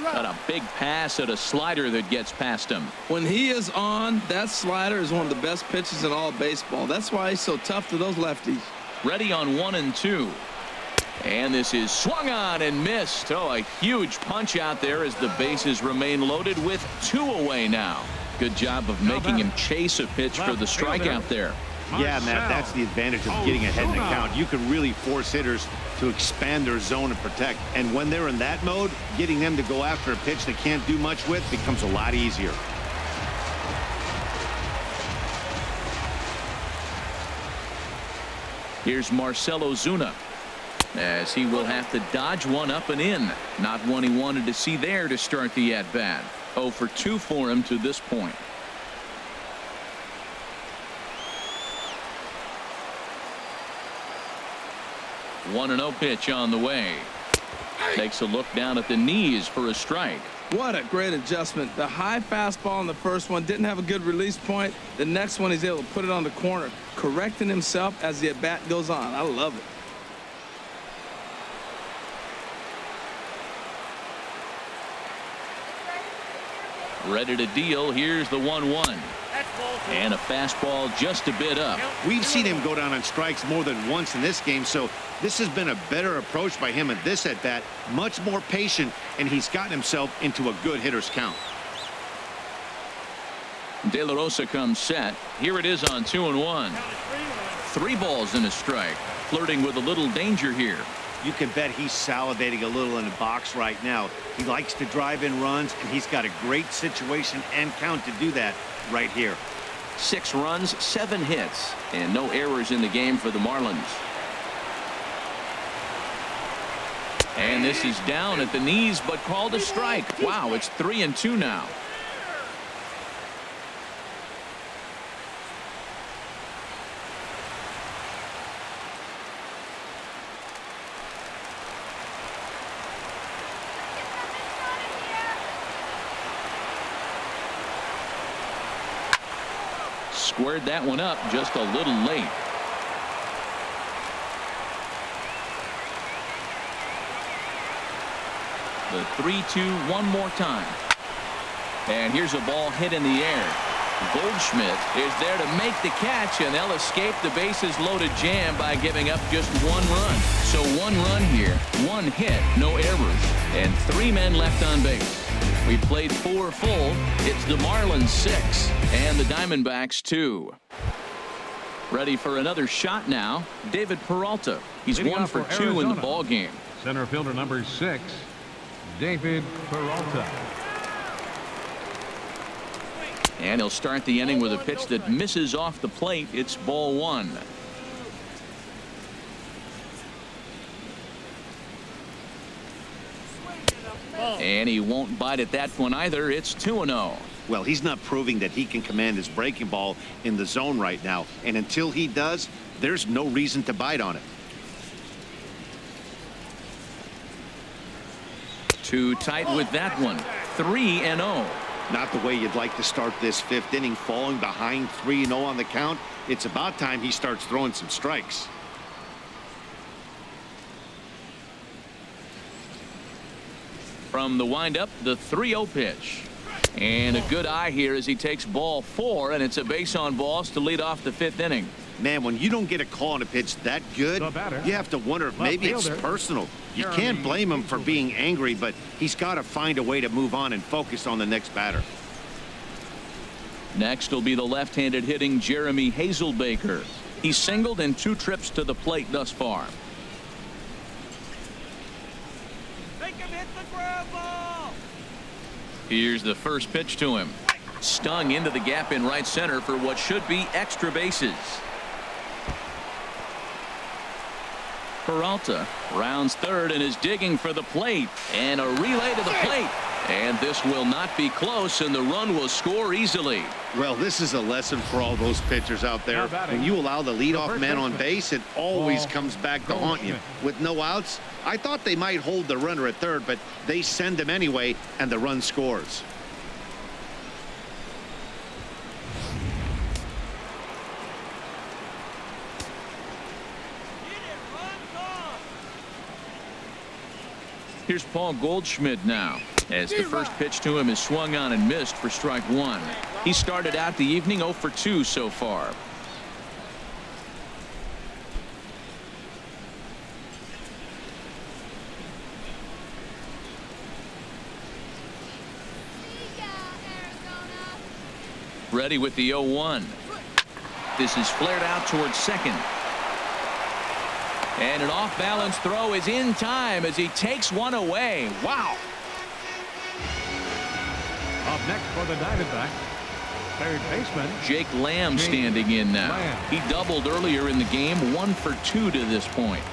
Got a big pass at a slider that gets past him. When he is on, that slider is one of the best pitches in all baseball. That's why he's so tough to those lefties. Ready on 1-2. And this is swung on and missed. Oh, a huge punch out there as the bases remain loaded with 2 away now. Good job of making him chase a pitch for the strikeout there. Yeah, Matt, that's the advantage of getting ahead in the count. You can really force hitters to expand their zone and protect. And when they're in that mode, getting them to go after a pitch they can't do much with becomes a lot easier. Here's Marcell Ozuna. as he will have to dodge one up and in. Not one he wanted to see there to start the at-bat. 0 for 2 for him to this point. One 1-0 pitch on the way. Takes a look down at the knees for a strike. What a great adjustment. The high fastball in the first one didn't have a good release point. The next one he's able to put it on the corner, correcting himself as the at-bat goes on. I love it. Ready to deal. Here's the 1-1. And a fastball just a bit up. We've seen him go down on strikes more than once in this game, so this has been a better approach by him at this at-bat. Much more patient, and he's gotten himself into a good hitter's count. De La Rosa comes set. Here it is on 2-1. 3 balls and a strike. Flirting with a little danger here. You can bet he's salivating a little in the box right now. He likes to drive in runs, and he's got a great situation and count to do that right here. 6 runs, 7 hits, and no errors in the game for the Marlins. And this is down at the knees, but called a strike. Wow, it's 3-2 now. Squared that one up just a little late. The 3-2 one more time. And here's a ball hit in the air. Goldschmidt is there to make the catch, and they'll escape the bases loaded jam by giving up just 1 run. So 1 run here, 1 hit, no errors, and 3 men left on base. We played 4 full. It's the Marlins 6 and the Diamondbacks 2. Ready for another shot now. David Peralta. He's 1 for 2 in the ball game. Center fielder number 6, David Peralta. And he'll start the inning with a pitch that misses off the plate. It's ball 1. And he won't bite at that one either. It's 2-0. Well, he's not proving that he can command his breaking ball in the zone right now. And until he does, there's no reason to bite on it. Too tight with that one. 3-0. Not the way you'd like to start this 5th inning, falling behind 3-0 on the count. It's about time he starts throwing some strikes. From the windup, the 3-0 pitch. And a good eye here as he takes ball 4, and it's a base on balls to lead off the 5th inning. Man, when you don't get a call on a pitch that good, you have to wonder if maybe it's personal. You can't blame him for being angry, but he's got to find a way to move on and focus on the next batter. Next will be the left-handed hitting Jeremy Hazelbaker. He's singled in 2 trips to the plate thus far. Make him hit the ground ball. Here's the first pitch to him. Stung into the gap in right center for what should be extra bases. Peralta rounds third and is digging for the plate, and a relay to the plate, and this will not be close, and the run will score easily. Well, this is a lesson for all those pitchers out there. When you allow the leadoff man on base, it always comes back to haunt you. With no outs, I thought they might hold the runner at third, but they send him anyway, and the run scores. Here's Paul Goldschmidt now, as the first pitch to him is swung on and missed for strike 1. He started out the evening 0 for 2 so far. Ready with the 0-1. This is flared out towards second. And an off-balance throw is in time as he takes one away. Wow. Up next for the Diamondbacks, third baseman Jake Lamb standing in now. He doubled earlier in the game, 1 for 2 to this point.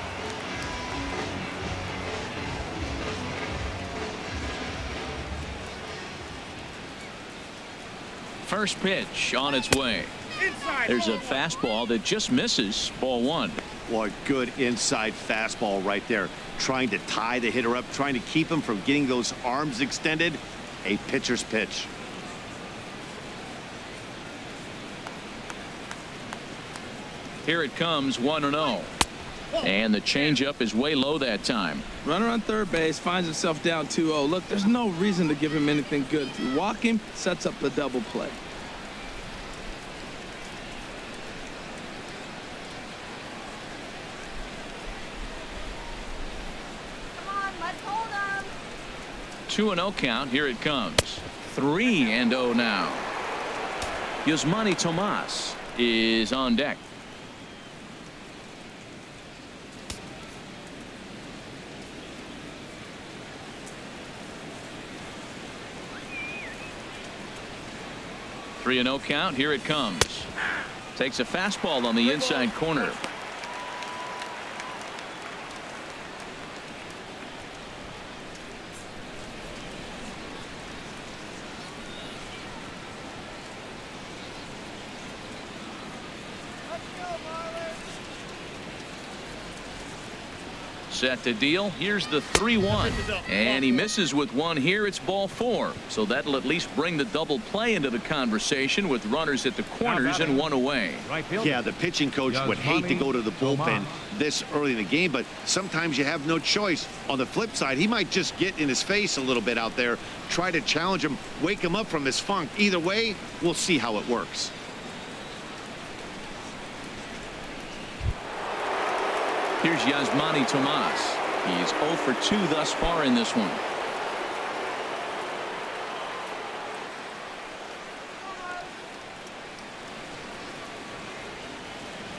First pitch on its way. There's a fastball that just misses. Ball one. Boy, good inside fastball right there. Trying to tie the hitter up, trying to keep him from getting those arms extended. A pitcher's pitch. Here it comes, 1-0. And the changeup is way low that time. Runner on third base finds himself down 2-0. Look, there's no reason to give him anything good. If you walk him, sets up the double play. Come on, let's hold him. 2-0 count. Here it comes. 3-0 now. Yasmani Tomas is on deck. Three and 0 count. Here it comes. Takes a fastball on the inside corner. Set to deal. Here's the 3-1. And he misses with one here. It's ball four. So that'll at least bring the double play into the conversation with runners at the corners and one away. Yeah, the pitching coach would hate to go to the bullpen this early in the game, but sometimes you have no choice. On the flip side, he might just get in his face a little bit out there, try to challenge him, wake him up from his funk. Either way, we'll see how it works. Here's Yasmani Tomas. He's 0 for 2 thus far in this one.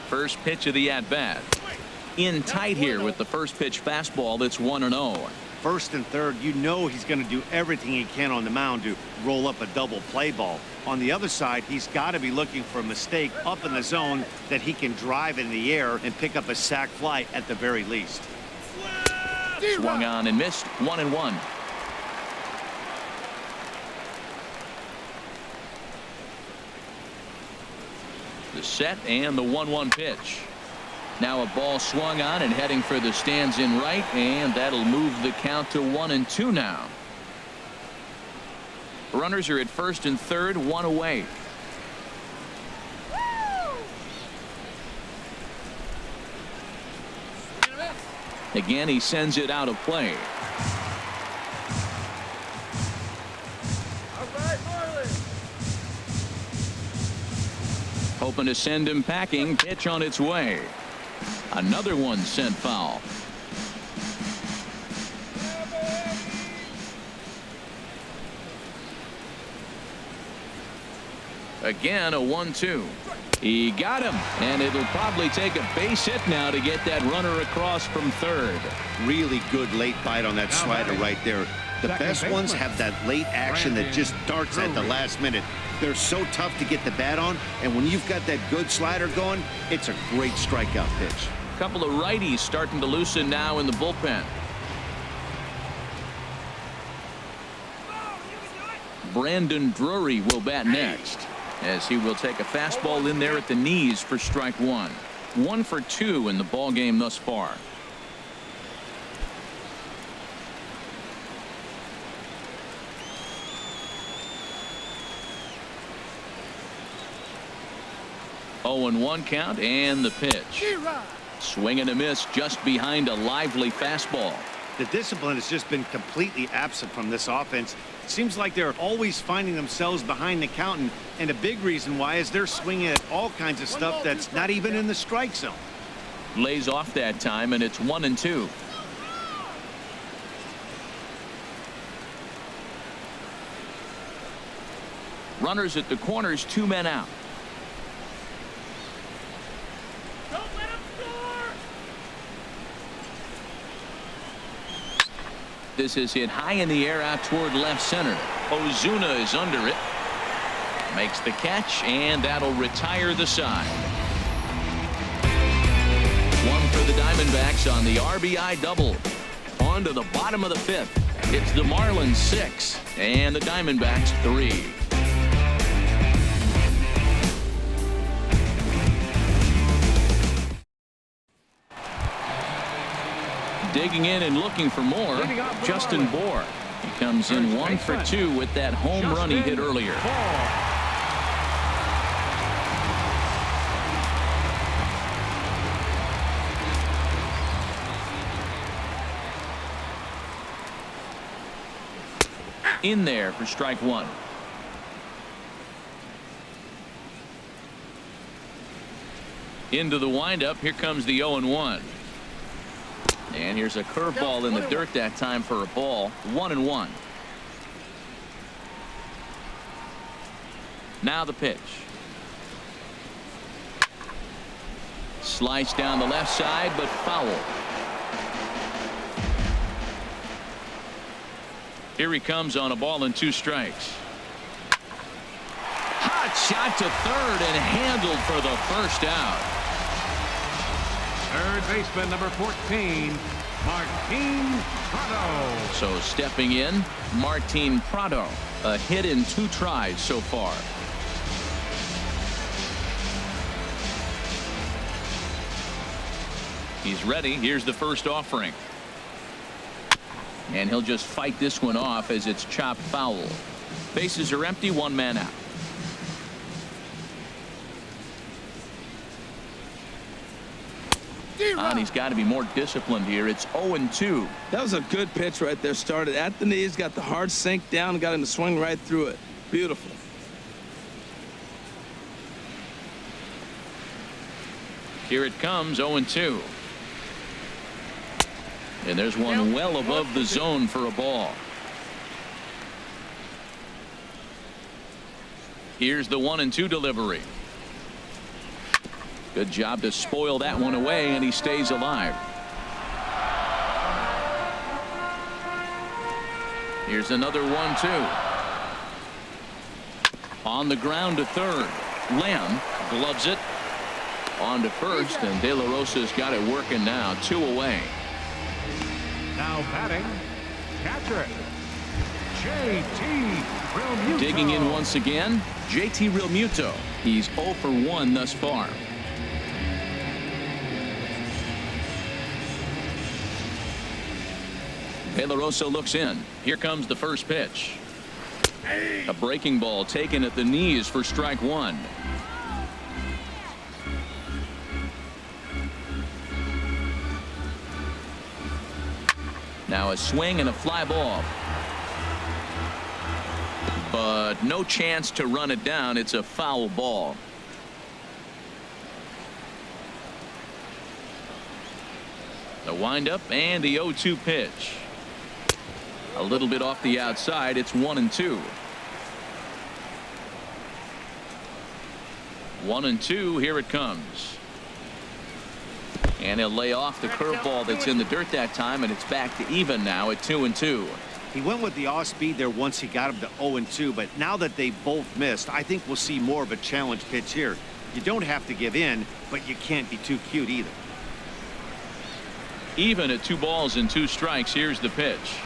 First pitch of the at-bat. In tight here with the first pitch fastball that's 1-0. First and third, you know he's going to do everything he can on the mound to roll up a double play ball. On the other side, he's got to be looking for a mistake up in the zone that he can drive in the air and pick up a sac fly at the very least. Swung on and missed. 1-1. The set and the 1-1 pitch. Now a ball swung on and heading for the stands in right, and that'll move the count to 1-2 now. Runners are at first and third, one away. Again, he sends it out of play. Hoping to send him packing. Pitch on its way. Another one sent foul. Again, a 1-2. He got him, and it'll probably take a base hit now to get that runner across from third. Really good late bite on that slider right there. The best ones have that late action that just darts at the last minute. They're so tough to get the bat on, and when you've got that good slider going, it's a great strikeout pitch. A couple of righties starting to loosen now in the bullpen. Brandon Drury will bat next, as he will take a fastball in there at the knees for strike one. 1 for 2 in the ball game thus far. Oh, and 1 count, and the pitch. Swing and a miss just behind a lively fastball. The discipline has just been completely absent from this offense. Seems like they're always finding themselves behind the count, and a big reason why is they're swinging at all kinds of stuff that's not even in the strike zone. Lays off that time, and it's 1-2. Runners at the corners, 2 men out. Don't let him score! This is hit high in the air out toward left center. Ozuna is under it. Makes the catch, and that'll retire the side. 1 for the Diamondbacks on the RBI double. On to the bottom of the 5th. It's the Marlins 6 and the Diamondbacks 3. Digging in and looking for more, Justin Bour. He comes in 1 for 2 with that home run he hit earlier. In there for strike 1. Into the windup. Here comes the 0-1. And here's a curveball in the dirt that time for a ball. 1-1. Now the pitch. Slice down the left side, but foul. Here he comes on a ball and 2 strikes. Hot shot to third and handled for the first out. Third baseman, number 14, Martine Prado. So stepping in, Martine Prado. A hit in 2 tries so far. He's ready. Here's the first offering. And he'll just fight this one off as it's chopped foul. Bases are empty, 1 man out. And he's got to be more disciplined here. It's 0-2. That was a good pitch right there. Started at the knees, got the hard sink down, and got him to swing right through it. Beautiful. Here it comes, 0-2. And there's one well above the zone for a ball. Here's the 1-2 delivery. Good job to spoil that one away, and he stays alive. Here's another 1-2. On the ground to third. Lamb gloves it. On to first, and De La Rosa's got it working now. 2 away. Now batting, catcher, J.T. Realmuto. Digging in once again, J.T. Realmuto. He's 0 for 1 thus far. De La Rosa looks in. Here comes the first pitch. A breaking ball taken at the knees for strike 1. Now a swing and a fly ball. But no chance to run it down. It's a foul ball. The windup and the 0-2 pitch. A little bit off the outside. It's 1-2. 1-2. Here it comes. And he'll lay off the curveball that's in the dirt that time, and it's back to even now at 2-2. He went with the off speed there once he got him to 0-2, but now that they both missed, I think we'll see more of a challenge pitch here. You don't have to give in, but you can't be too cute either. Even at 2 balls and 2 strikes. Here's the pitch.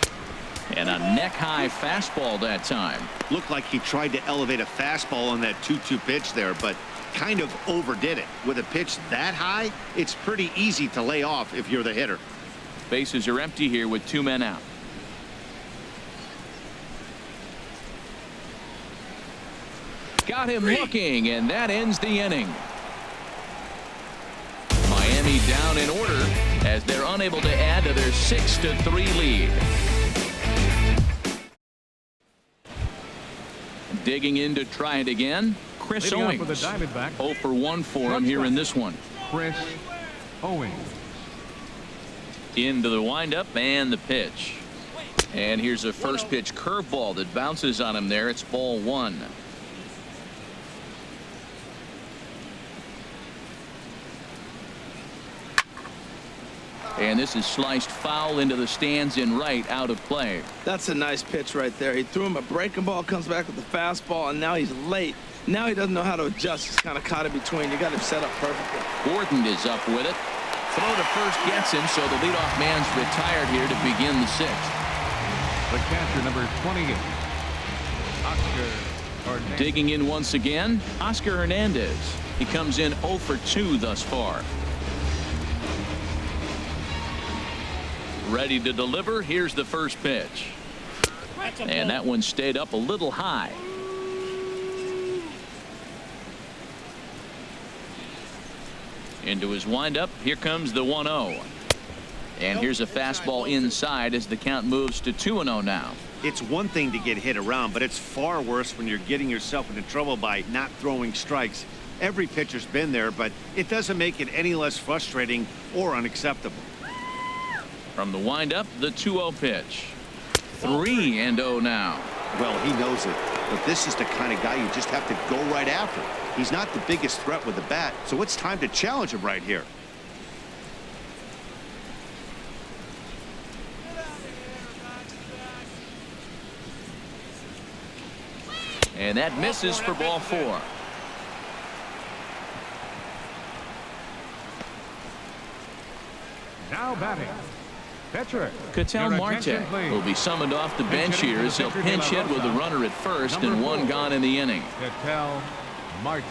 And a neck-high fastball that time. Looked like he tried to elevate a fastball on that 2-2 pitch there, but kind of overdid it. With a pitch that high, it's pretty easy to lay off if you're the hitter. Bases are empty here with 2 men out. Got him looking, and that ends the inning. Miami down in order as they're unable to add to their 6-3 lead. Digging in to try it again, Chris Owings. For the Diamondbacks, 0 for 1 for him here in this one. Chris Owings. Into the windup and the pitch. And here's a first pitch curveball that bounces on him there. It's ball 1. And this is sliced foul into the stands in right, out of play. That's a nice pitch right there. He threw him a breaking ball, comes back with the fastball, and now he's late. Now he doesn't know how to adjust. He's kind of caught in between. You got him set up perfectly. Gordon is up with it. Throw to first gets him, so the leadoff man's retired here to begin the 6th. The catcher, number 28, Oscar Hernandez. Digging in once again, Oscar Hernandez. He comes in 0 for 2 thus far. Ready to deliver. Here's the first pitch. And that one stayed up a little high. Into his windup. Here comes the 1-0. And here's a fastball inside as the count moves to 2-0 now. It's one thing to get hit around, but it's far worse when you're getting yourself into trouble by not throwing strikes. Every pitcher's been there, but it doesn't make it any less frustrating or unacceptable. From the windup, the 2-0 pitch. 3-0 now. Well, he knows it, but this is the kind of guy you just have to go right after. He's not the biggest threat with the bat, so it's time to challenge him right here. And that misses for ball 4. Now batting. Pitcher. Ketel Marte will be summoned off the bench here as he'll pinch hit with a runner at first and one gone in the inning. Ketel Marte.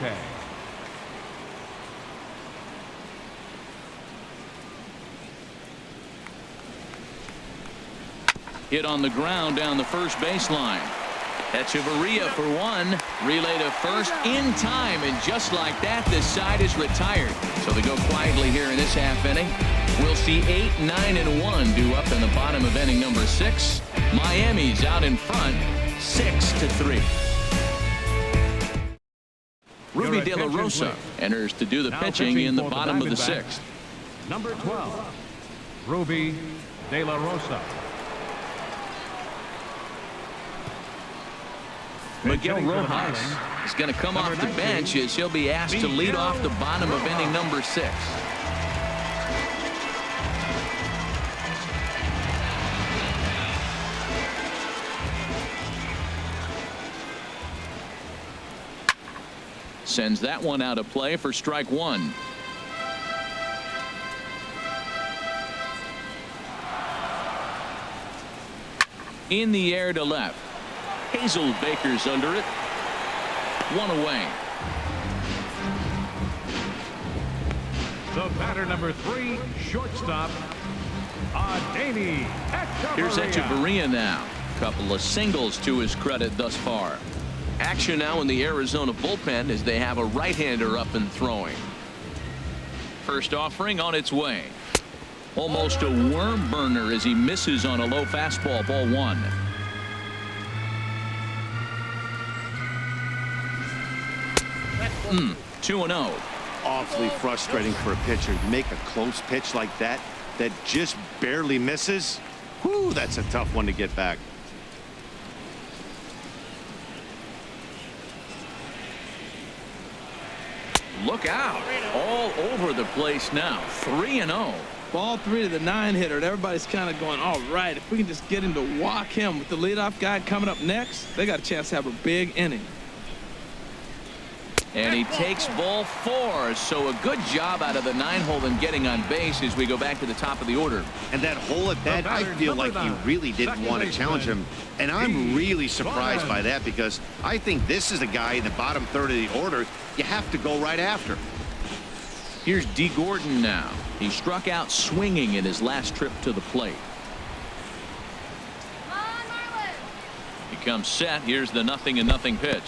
Hit on the ground down the first baseline. Echeverria for one. Relay to first in time, and just like that, this side is retired. So they go quietly here in this half inning. We'll see 8, 9, and 1 due up in the bottom of inning number 6. Miami's out in front, 6-3. Ruby De La Rosa enters to do the pitching in the bottom of the 6th. Number 12, Ruby De La Rosa. Miguel Rojas is going to come off the bench as he'll be asked to lead off the bottom of inning number 6. Sends that one out of play for strike 1. In the air to left. Hazelbaker's under it. 1 away. The batter number 3, shortstop, Ademi Echeverria. Here's Echeverria now. Couple of singles to his credit thus far. Action now in the Arizona bullpen as they have a right-hander up and throwing. First offering on its way. Almost a worm burner as he misses on a low fastball. Ball 1. Mm, 2-0. Awfully frustrating for a pitcher to make a close pitch like that just barely misses. Whew, that's a tough one to get back. Look out. All over the place now. 3-0. Ball 3 to the 9-hitter, and everybody's kind of going, all right, if we can just get him to walk him with the leadoff guy coming up next, they got a chance to have a big inning. And he takes ball 4. So a good job out of the 9-hole in getting on base as we go back to the top of the order. And that hole at bat, I feel like he really didn't want to challenge him. And I'm really surprised by that because I think this is a guy in the bottom third of the order you have to go right after. Here's D. Gordon now. He struck out swinging in his last trip to the plate. Come on, Marlins. He comes set. Here's the 0-0 pitch.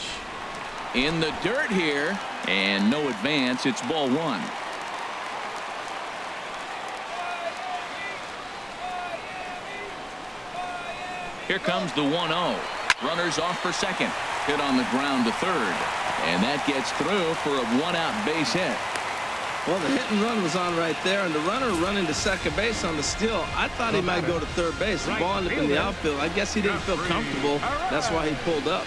In the dirt here, and no advance. It's ball 1. Here comes the 1-0. Runners off for second. Hit on the ground to third. And that gets through for a 1-out base hit. Well, the hit and run was on right there, and the runner running to second base on the steal. I thought he might go to third base. The ball ended up in the outfield. I guess he didn't feel comfortable. That's why he pulled up.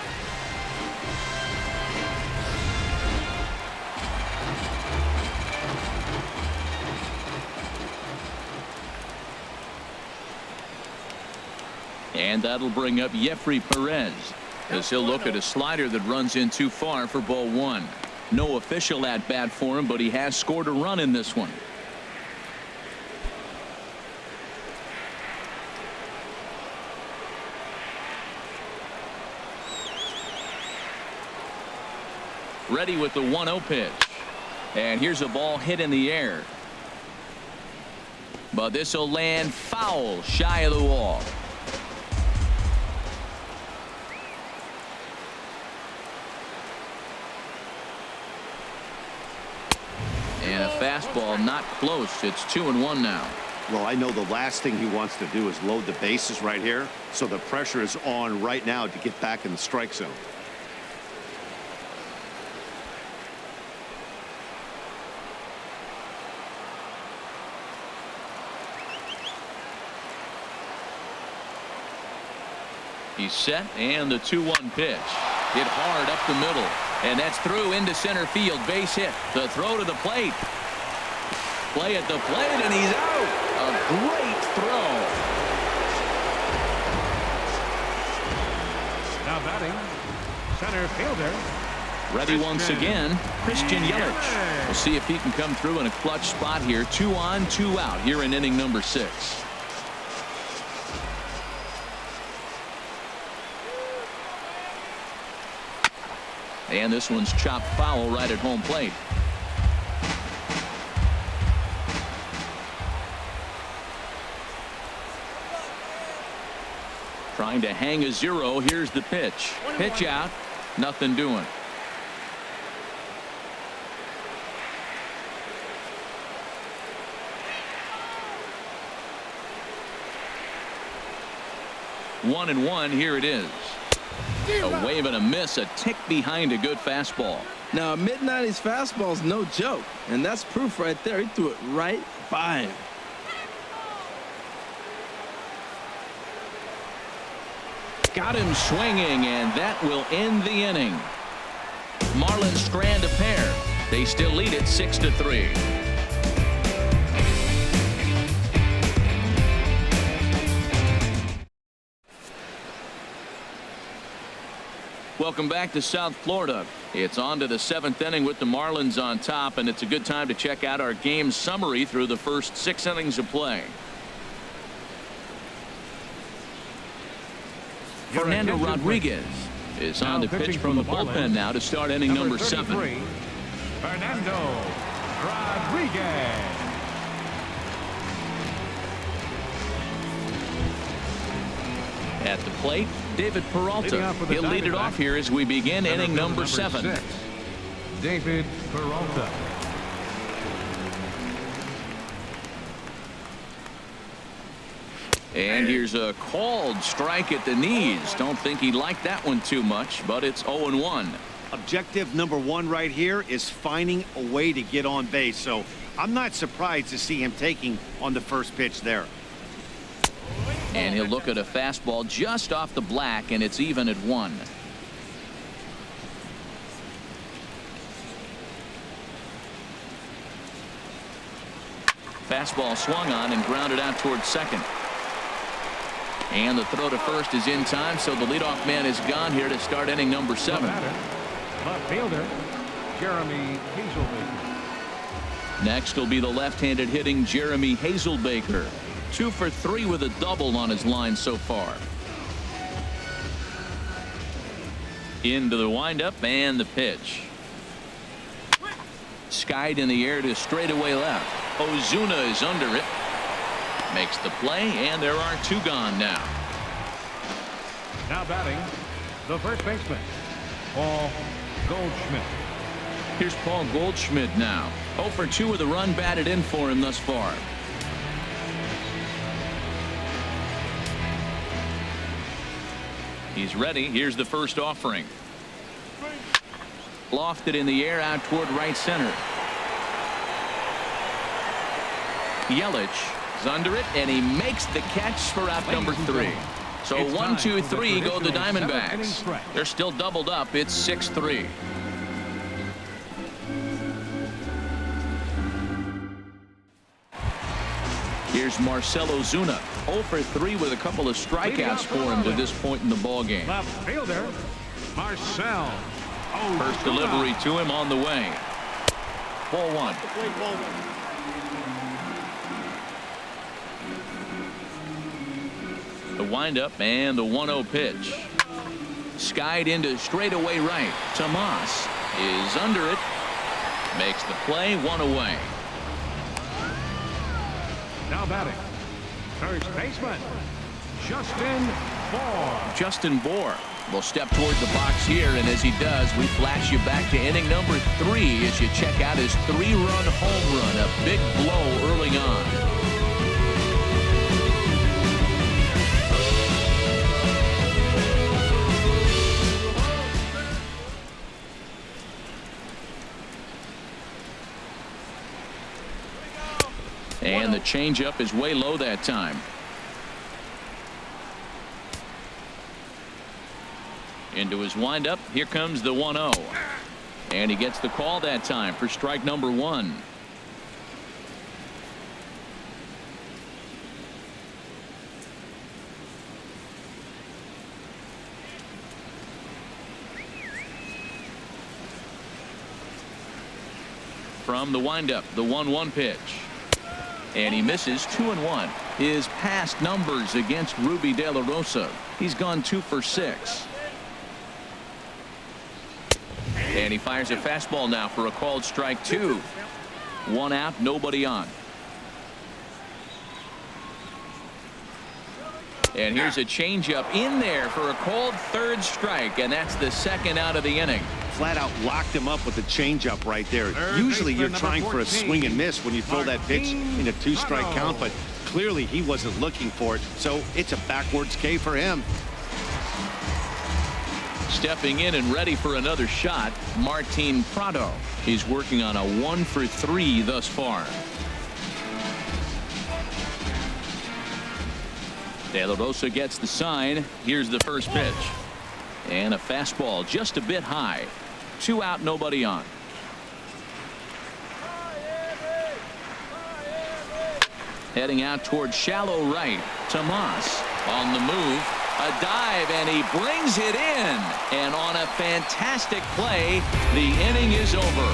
And that'll bring up Jeffrey Perez as he'll look at a slider that runs in too far for ball 1. No official at bat for him, but he has scored a run in this one. Ready with the 1-0 pitch. And here's a ball hit in the air. but this will land foul shy of the wall. And a fastball not close. It's 2-1 now. Well, I know the last thing he wants to do is load the bases right here, so the pressure is on right now to get back in the strike zone. He's set, and the 2-1 pitch. Hit hard up the middle, and that's through into center field. Base hit. The throw to the plate. Play at the plate, and he's out. A great throw. Now batting, center fielder. Ready once again, Christian Yelich. We'll see if he can come through in a clutch spot here. 2 on, 2 out here in inning number 6. And this one's chopped foul right at home plate. Trying to hang a 0. Here's the pitch. Pitch out. Nothing doing. One and one. Here it is. A wave and a miss, a tick behind a good fastball. Now, a mid-90s fastball is no joke, and that's proof right there. He threw it right by him. Got him swinging, and that will end the inning. Marlins strand a pair. They still lead it 6-3. Welcome back to South Florida. It's on to the 7th inning with the Marlins on top, and it's a good time to check out our game summary through the first 6 innings of play. Fernando Rodriguez is on the pitch from the bullpen now to start inning number 7. Fernando Rodriguez. At the plate, David Peralta. He'll lead it off here as we begin inning number 7. 6, David Peralta. And here's a called strike at the knees. Don't think he liked that one too much, but it's 0-1. Objective number 1 right here is finding a way to get on base. So I'm not surprised to see him taking on the first pitch there. And he'll look at a fastball just off the black, and it's even at 1. Fastball swung on and grounded out towards second. And the throw to first is in time, so the leadoff man is gone here to start inning number 7. Left fielder, Jeremy Hazelbaker. Next will be the left-handed hitting Jeremy Hazelbaker. 2 for 3 with a double on his line so far. Into the windup and the pitch. Skied in the air to straightaway left. Ozuna is under it. Makes the play, and there are 2 gone now. Now batting, the first baseman, Paul Goldschmidt. Here's Paul Goldschmidt now. 0 for 2 with a run batted in for him thus far. He's ready. Here's the first offering. Lofted in the air out toward right center. Yelich is under it, and he makes the catch for out number 3. So 1, 2, 3 go the Diamondbacks. They're still doubled up. It's 6-3. Here's Marcell Ozuna. 0 for 3 with a couple of strikeouts for him to this point in the ballgame. Left fielder, Marcell Ozuna. First delivery to him on the way. Ball 1. The windup and the 1-0 pitch. Skied into straightaway right. Tomas is under it. Makes the play, 1 away. Now batting, first baseman, Justin Bohr will step toward the box here, and as he does, we flash you back to inning number 3 as you check out his 3-run home run, a big blow early on. And the changeup is way low that time. Into his windup. Here comes the 1-0. And he gets the call that time for strike number 1. From the windup, the 1-1 pitch. And he misses 2-1. His past numbers against Ruby De La Rosa. He's gone 2 for 6. And he fires a fastball now for a called strike 2. 1 out, nobody on. And here's a changeup in there for a called 3rd strike, and that's the 2nd out of the inning. Flat out locked him up with the changeup right there. Usually you're trying for a swing and miss when you throw that pitch in a 2-strike count, but clearly he wasn't looking for it, so it's a backwards K for him. Stepping in and ready for another shot, Martine Prado. He's working on a 1 for 3 thus far. De La Rosa gets the sign. Here's the first pitch. And a fastball just a bit high. 2 out, nobody on. Heading out towards shallow right. Tomas on the move. A dive, and he brings it in. And on a fantastic play, the inning is over.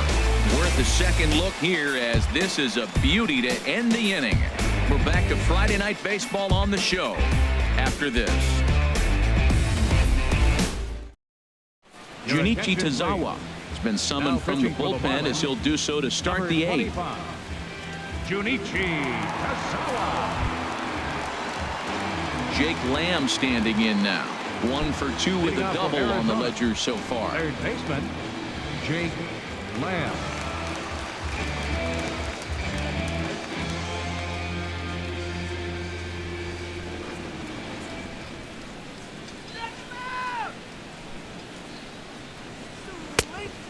Worth a second look here, as this is a beauty to end the inning. We're back to Friday Night Baseball on the show after this. Junichi Tazawa has been summoned from the bullpen, as he'll do so to start the 8th. Junichi Tazawa. Jake Lamb standing in now. 1 for 2 with a double on the ledger so far. 3rd baseman, Jake Lamb.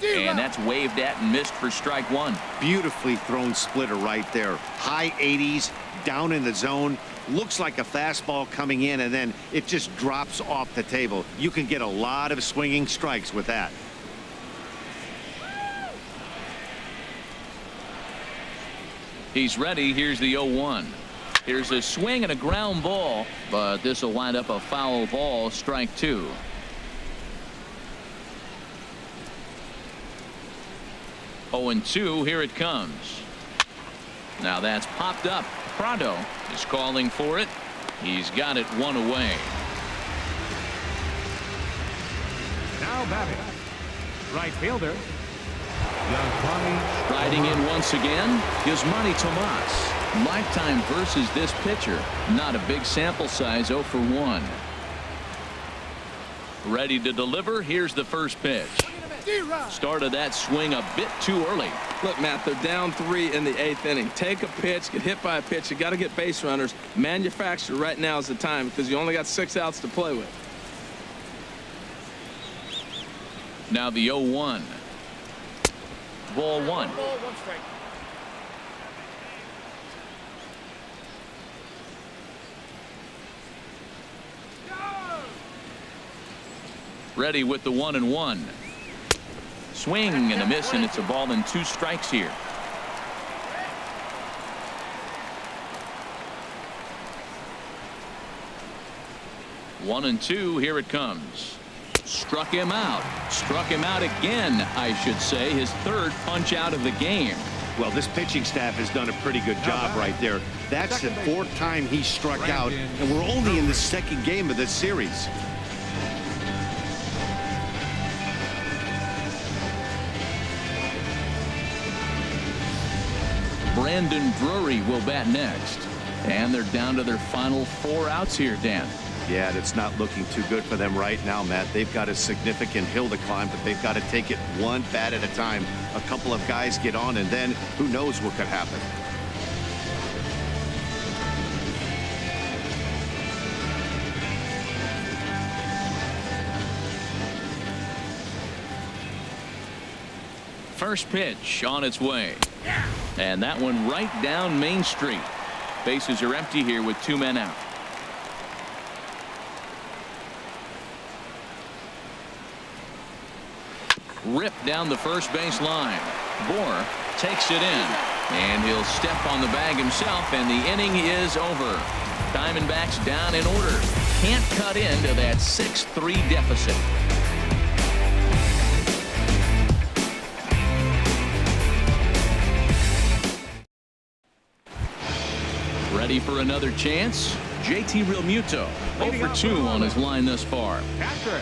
And that's waved at and missed for strike 1. Beautifully thrown splitter right there. High 80s, down in the zone. Looks like a fastball coming in, and then it just drops off the table. You can get a lot of swinging strikes with that. He's ready. Here's the 0-1. Here's a swing and a ground ball, but this will wind up a foul ball, strike 2. Oh, and 2. Here it comes. Now that's popped up. Prado is calling for it. He's got it 1 away. Now batting, right fielder, Riding in once again, Yasmani Tomas. Lifetime versus this pitcher. Not a big sample size, 0 for 1. Ready to deliver. Here's the first pitch. Started that swing a bit too early. Look, Matt, they're down 3 in the 8th inning. Take a pitch, get hit by a pitch. You got to get base runners. Manufacture right now is the time, because you only got 6 outs to play with. Now the 0-1. Ball 1. Ready with the 1-1. Swing and a miss, and it's a ball and 2 strikes here. One and 2. Here it comes. Struck him out. Struck him out again, I should say. His 3rd punch out of the game. Well, this pitching staff has done a pretty good job right there. That's the 4th time he struck out, and we're only in the 2nd game of this series. Brandon Drury will bat next. And they're down to their final 4 outs here, Dan. Yeah, it's not looking too good for them right now, Matt. They've got a significant hill to climb, but they've got to take it one bat at a time. A couple of guys get on, and then who knows what could happen. First pitch on its way. And that one right down Main Street. Bases are empty here with 2 men out. Ripped down the first base line. Bohr takes it in. And he'll step on the bag himself, and the inning is over. Diamondbacks down in order. Can't cut into that 6-3 deficit. Ready for another chance? JT Realmuto 0 for 2 on his line thus far. Catcher,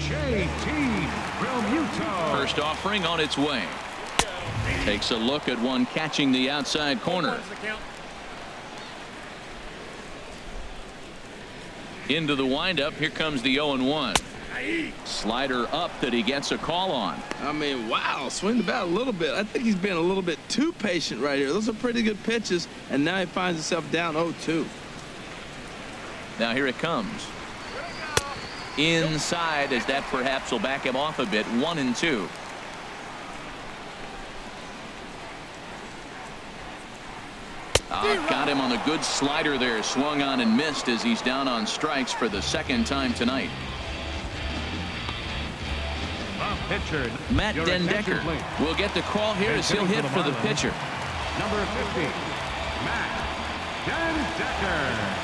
JT Realmuto. First offering on its way. Takes a look at one catching the outside corner. Into the windup. Here comes the 0-1. Slider up that he gets a call on. I mean, wow, swing the bat a little bit. I think he's been a little bit too patient right here. Those are pretty good pitches, and now he finds himself down 0-2. Now here it comes. Inside, as that perhaps will back him off a bit. 1-2. Got him on a good slider there. Swung on and missed as he's down on strikes for the 2nd time tonight. Pitcher, Matt Dendecker will get the call here as he'll hit for the pitcher. Number 50, Matt Dendecker.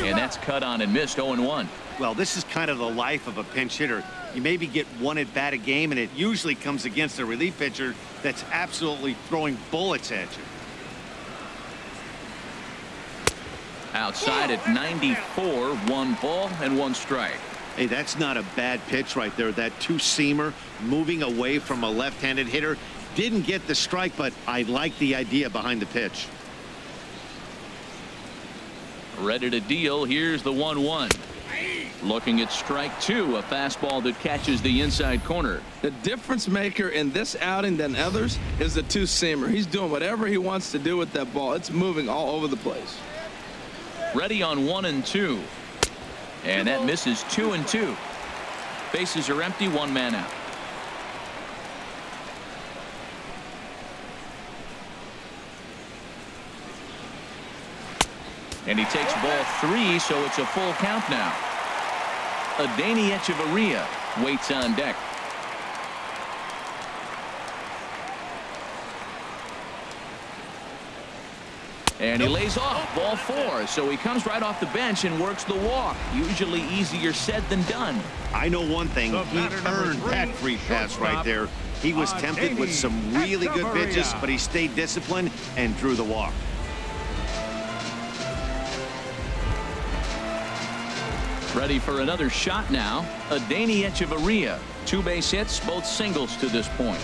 And that's cut on and missed. 0-1. Well, this is kind of the life of a pinch hitter. You maybe get 1 at bat a game, and it usually comes against a relief pitcher that's absolutely throwing bullets at you. Outside at 94, 1 ball and 1 strike. Hey, that's not a bad pitch right there. That 2-seamer moving away from a left-handed hitter. Didn't get the strike, but I like the idea behind the pitch. Ready to deal. Here's the 1-1. Looking at strike 2, a fastball that catches the inside corner. The difference maker in this outing than others is the 2-seamer. He's doing whatever he wants to do with that ball. It's moving all over the place. Ready on 1-2. And that misses. 2-2. Bases are empty. 1 man out. And he takes ball 3, so it's a full count now. Adeiny Echeverria waits on deck. And he lays off. Ball 4. So he comes right off the bench and works the walk. Usually easier said than done. I know one thing. He earned that free pass right there. He was tempted with some really good pitches, but he stayed disciplined and drew the walk. Ready for another shot now. Adeiny Echeverria. 2 base hits, both singles to this point.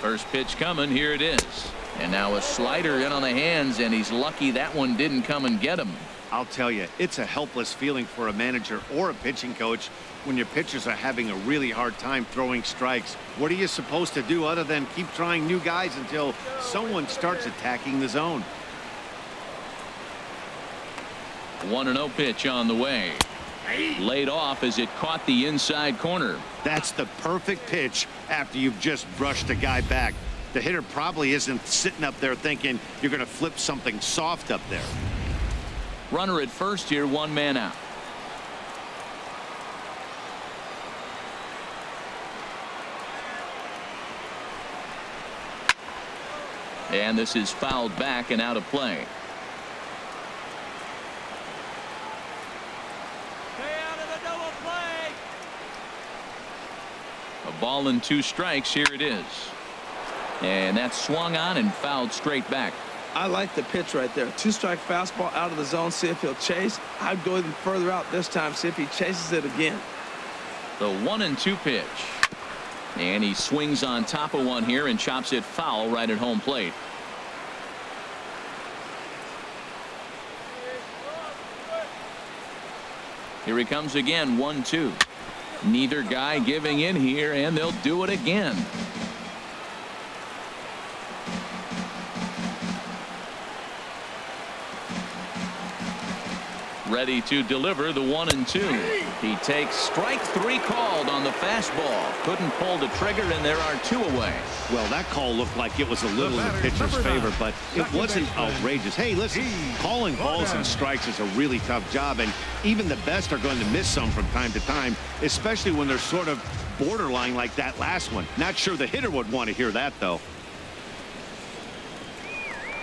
First pitch coming. Here it is. And now a slider in on the hands, and he's lucky that one didn't come and get him. I'll tell you, it's a helpless feeling for a manager or a pitching coach when your pitchers are having a really hard time throwing strikes. What are you supposed to do other than keep trying new guys until someone starts attacking the zone? 1-0 pitch on the way. Laid off as it caught the inside corner. That's the perfect pitch after you've just brushed a guy back. The hitter probably isn't sitting up there thinking you're going to flip something soft up there. Runner at first here, 1 man out. And this is fouled back and out of play. Stay out of the double play. A ball and 2 strikes. Here it is. And that's swung on and fouled straight back. I like the pitch right there. 2-strike fastball out of the zone. See if he'll chase. I'd go even further out this time. See if he chases it again. The 1-2 pitch. And he swings on top of one here and chops it foul right at home plate. Here he comes again. 1-2. Neither guy giving in here, and they'll do it again. Ready to deliver the 1-2. He takes strike 3 called on the fastball. Couldn't pull the trigger, and there are 2 away. Well, that call looked like it was a little in the pitcher's favor, but it wasn't outrageous. Hey, listen, calling balls and strikes is a really tough job, and even the best are going to miss some from time to time, especially when they're sort of borderline like that last one. Not sure the hitter would want to hear that, though.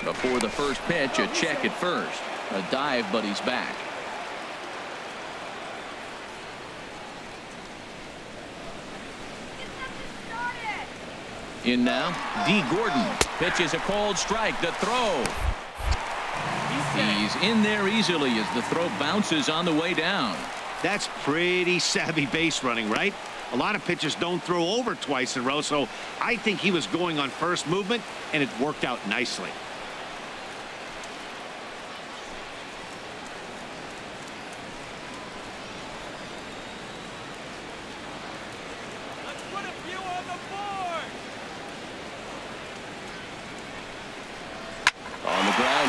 Before the first pitch, a check at first. A dive, but he's back. In now, D. Gordon pitches a cold strike. The throw. He's in there easily as the throw bounces on the way down. That's pretty savvy base running, right? A lot of pitchers don't throw over twice in a row, so I think he was going on first movement, and it worked out nicely.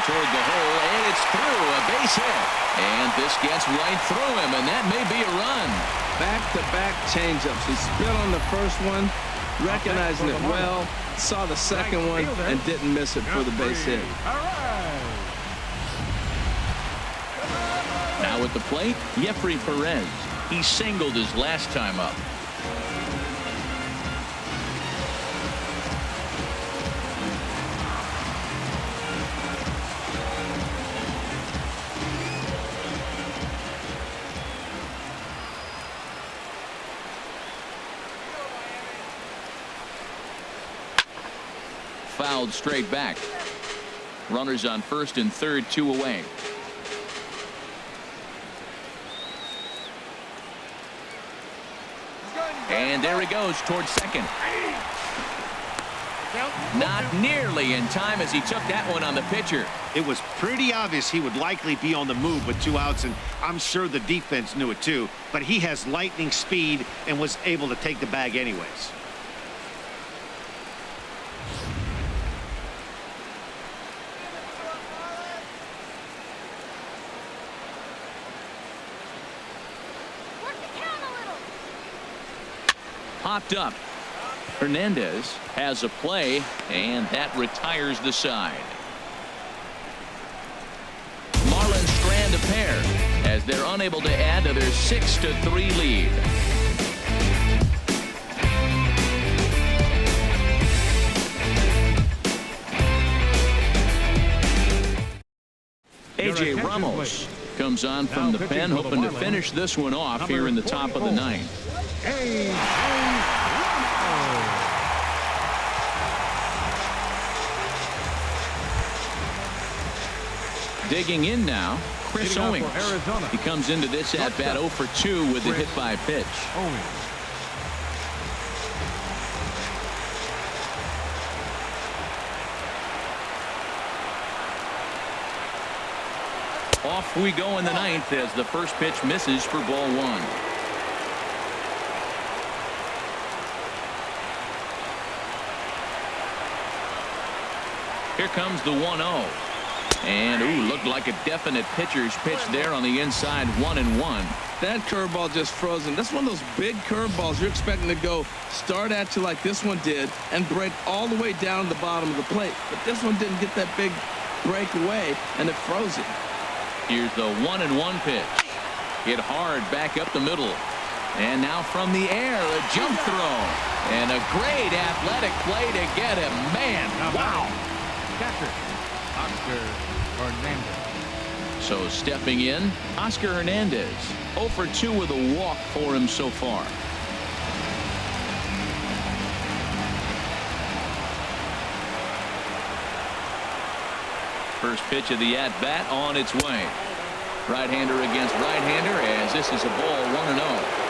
Toward the hole, and it's through. A base hit, and this gets right through him, and that may be a run. Back-to-back changeups. He spit on the first one, recognizing it well, saw the second one, and didn't miss it for the base hit. Now at the plate, Jeffrey Perez. He singled his last time up. Fouled straight back. Runners on first and third, 2 away. And there he goes towards second. Not nearly in time as he took that one on the pitcher. It was pretty obvious he would likely be on the move with 2 outs, and I'm sure the defense knew it too. But he has lightning speed and was able to take the bag anyways. Popped up. Hernandez has a play, and that retires the side. Marlins strand a pair as they're unable to add to their 6-3 lead. A.J. Ramos comes on from the pen, hoping to finish this one off here in the top of the 9th. Digging in now, Chris Owings. He comes into this at bat 0 for 2 with a hit by pitch. Off we go in the 9th as the first pitch misses for ball 1. Here comes the 1-0. And, looked like a definite pitcher's pitch there on the inside, 1-1. That curveball just frozen. That's one of those big curveballs you're expecting to go start at you like this one did and break all the way down to the bottom of the plate. But this one didn't get that big break away, and it froze it. Here's the 1-1 pitch. Hit hard back up the middle. And now from the air, a jump throw. And a great athletic play to get him. Man, wow. Catcher, Oscar Hernandez. So stepping in, Oscar Hernandez. 0 for 2 with a walk for him so far. First pitch of the at-bat on its way. Right-hander against right-hander, as this is a ball 1-0.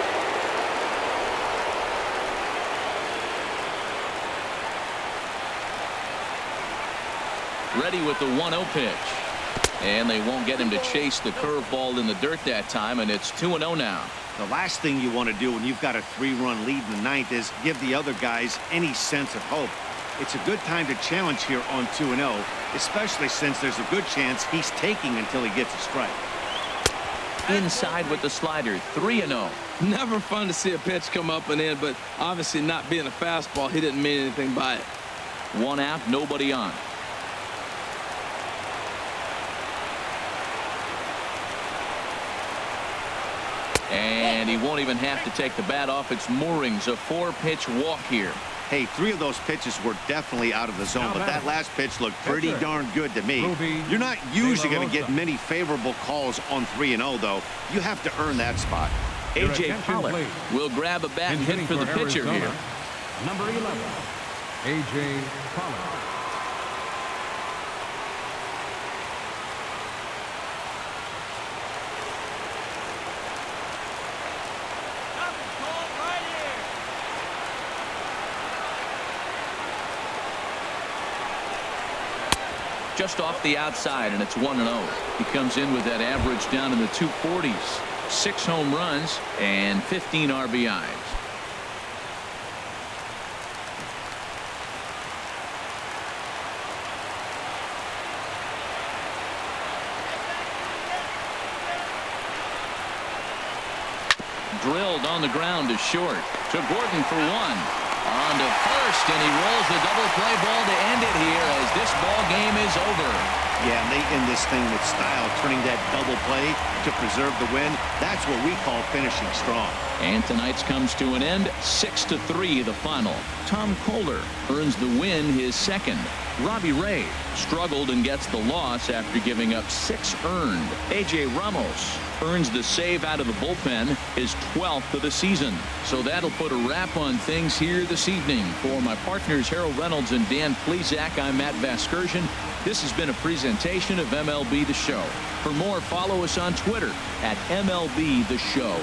Ready with the 1-0 pitch. And they won't get him to chase the curveball in the dirt that time, and it's 2-0 now. The last thing you want to do when you've got a 3-run lead in the ninth is give the other guys any sense of hope. It's a good time to challenge here on 2-0, especially since there's a good chance he's taking until he gets a strike. Inside with the slider, 3-0. Never fun to see a pitch come up and in, but obviously not being a fastball, he didn't mean anything by it. 1 out, nobody on. And he won't even have to take the bat off its moorings. A 4-pitch walk here. Hey, 3 of those pitches were definitely out of the zone, but that last pitch looked pretty darn good to me. You're not usually going to get many favorable calls on 3-0, though. You have to earn that spot. A.J. Pollock will grab a bat and hit for the pitcher here. Number 11, A.J. Pollock. Just off the outside, and it's 1-0. He comes in with that average down in the 240s. 6 home runs and 15 RBIs. Drilled on the ground to short. To Gordon for 1. On to first, and he rolls the double play ball to end it here as this ball game is over. Yeah, and they end this thing with style, turning that double play to preserve the win. That's what we call finishing strong. And tonight's comes to an end, 6-3 the final. Tom Kohler earns the win, his second. Robbie Ray struggled and gets the loss after giving up 6 earned. A.J. Ramos earns the save out of the bullpen, his 12th of the season. So that'll put a wrap on things here this evening. For my partners Harold Reynolds and Dan Plesac, I'm Matt Vasgersian. This has been a presentation of MLB The Show. For more, follow us on Twitter at MLB The Show.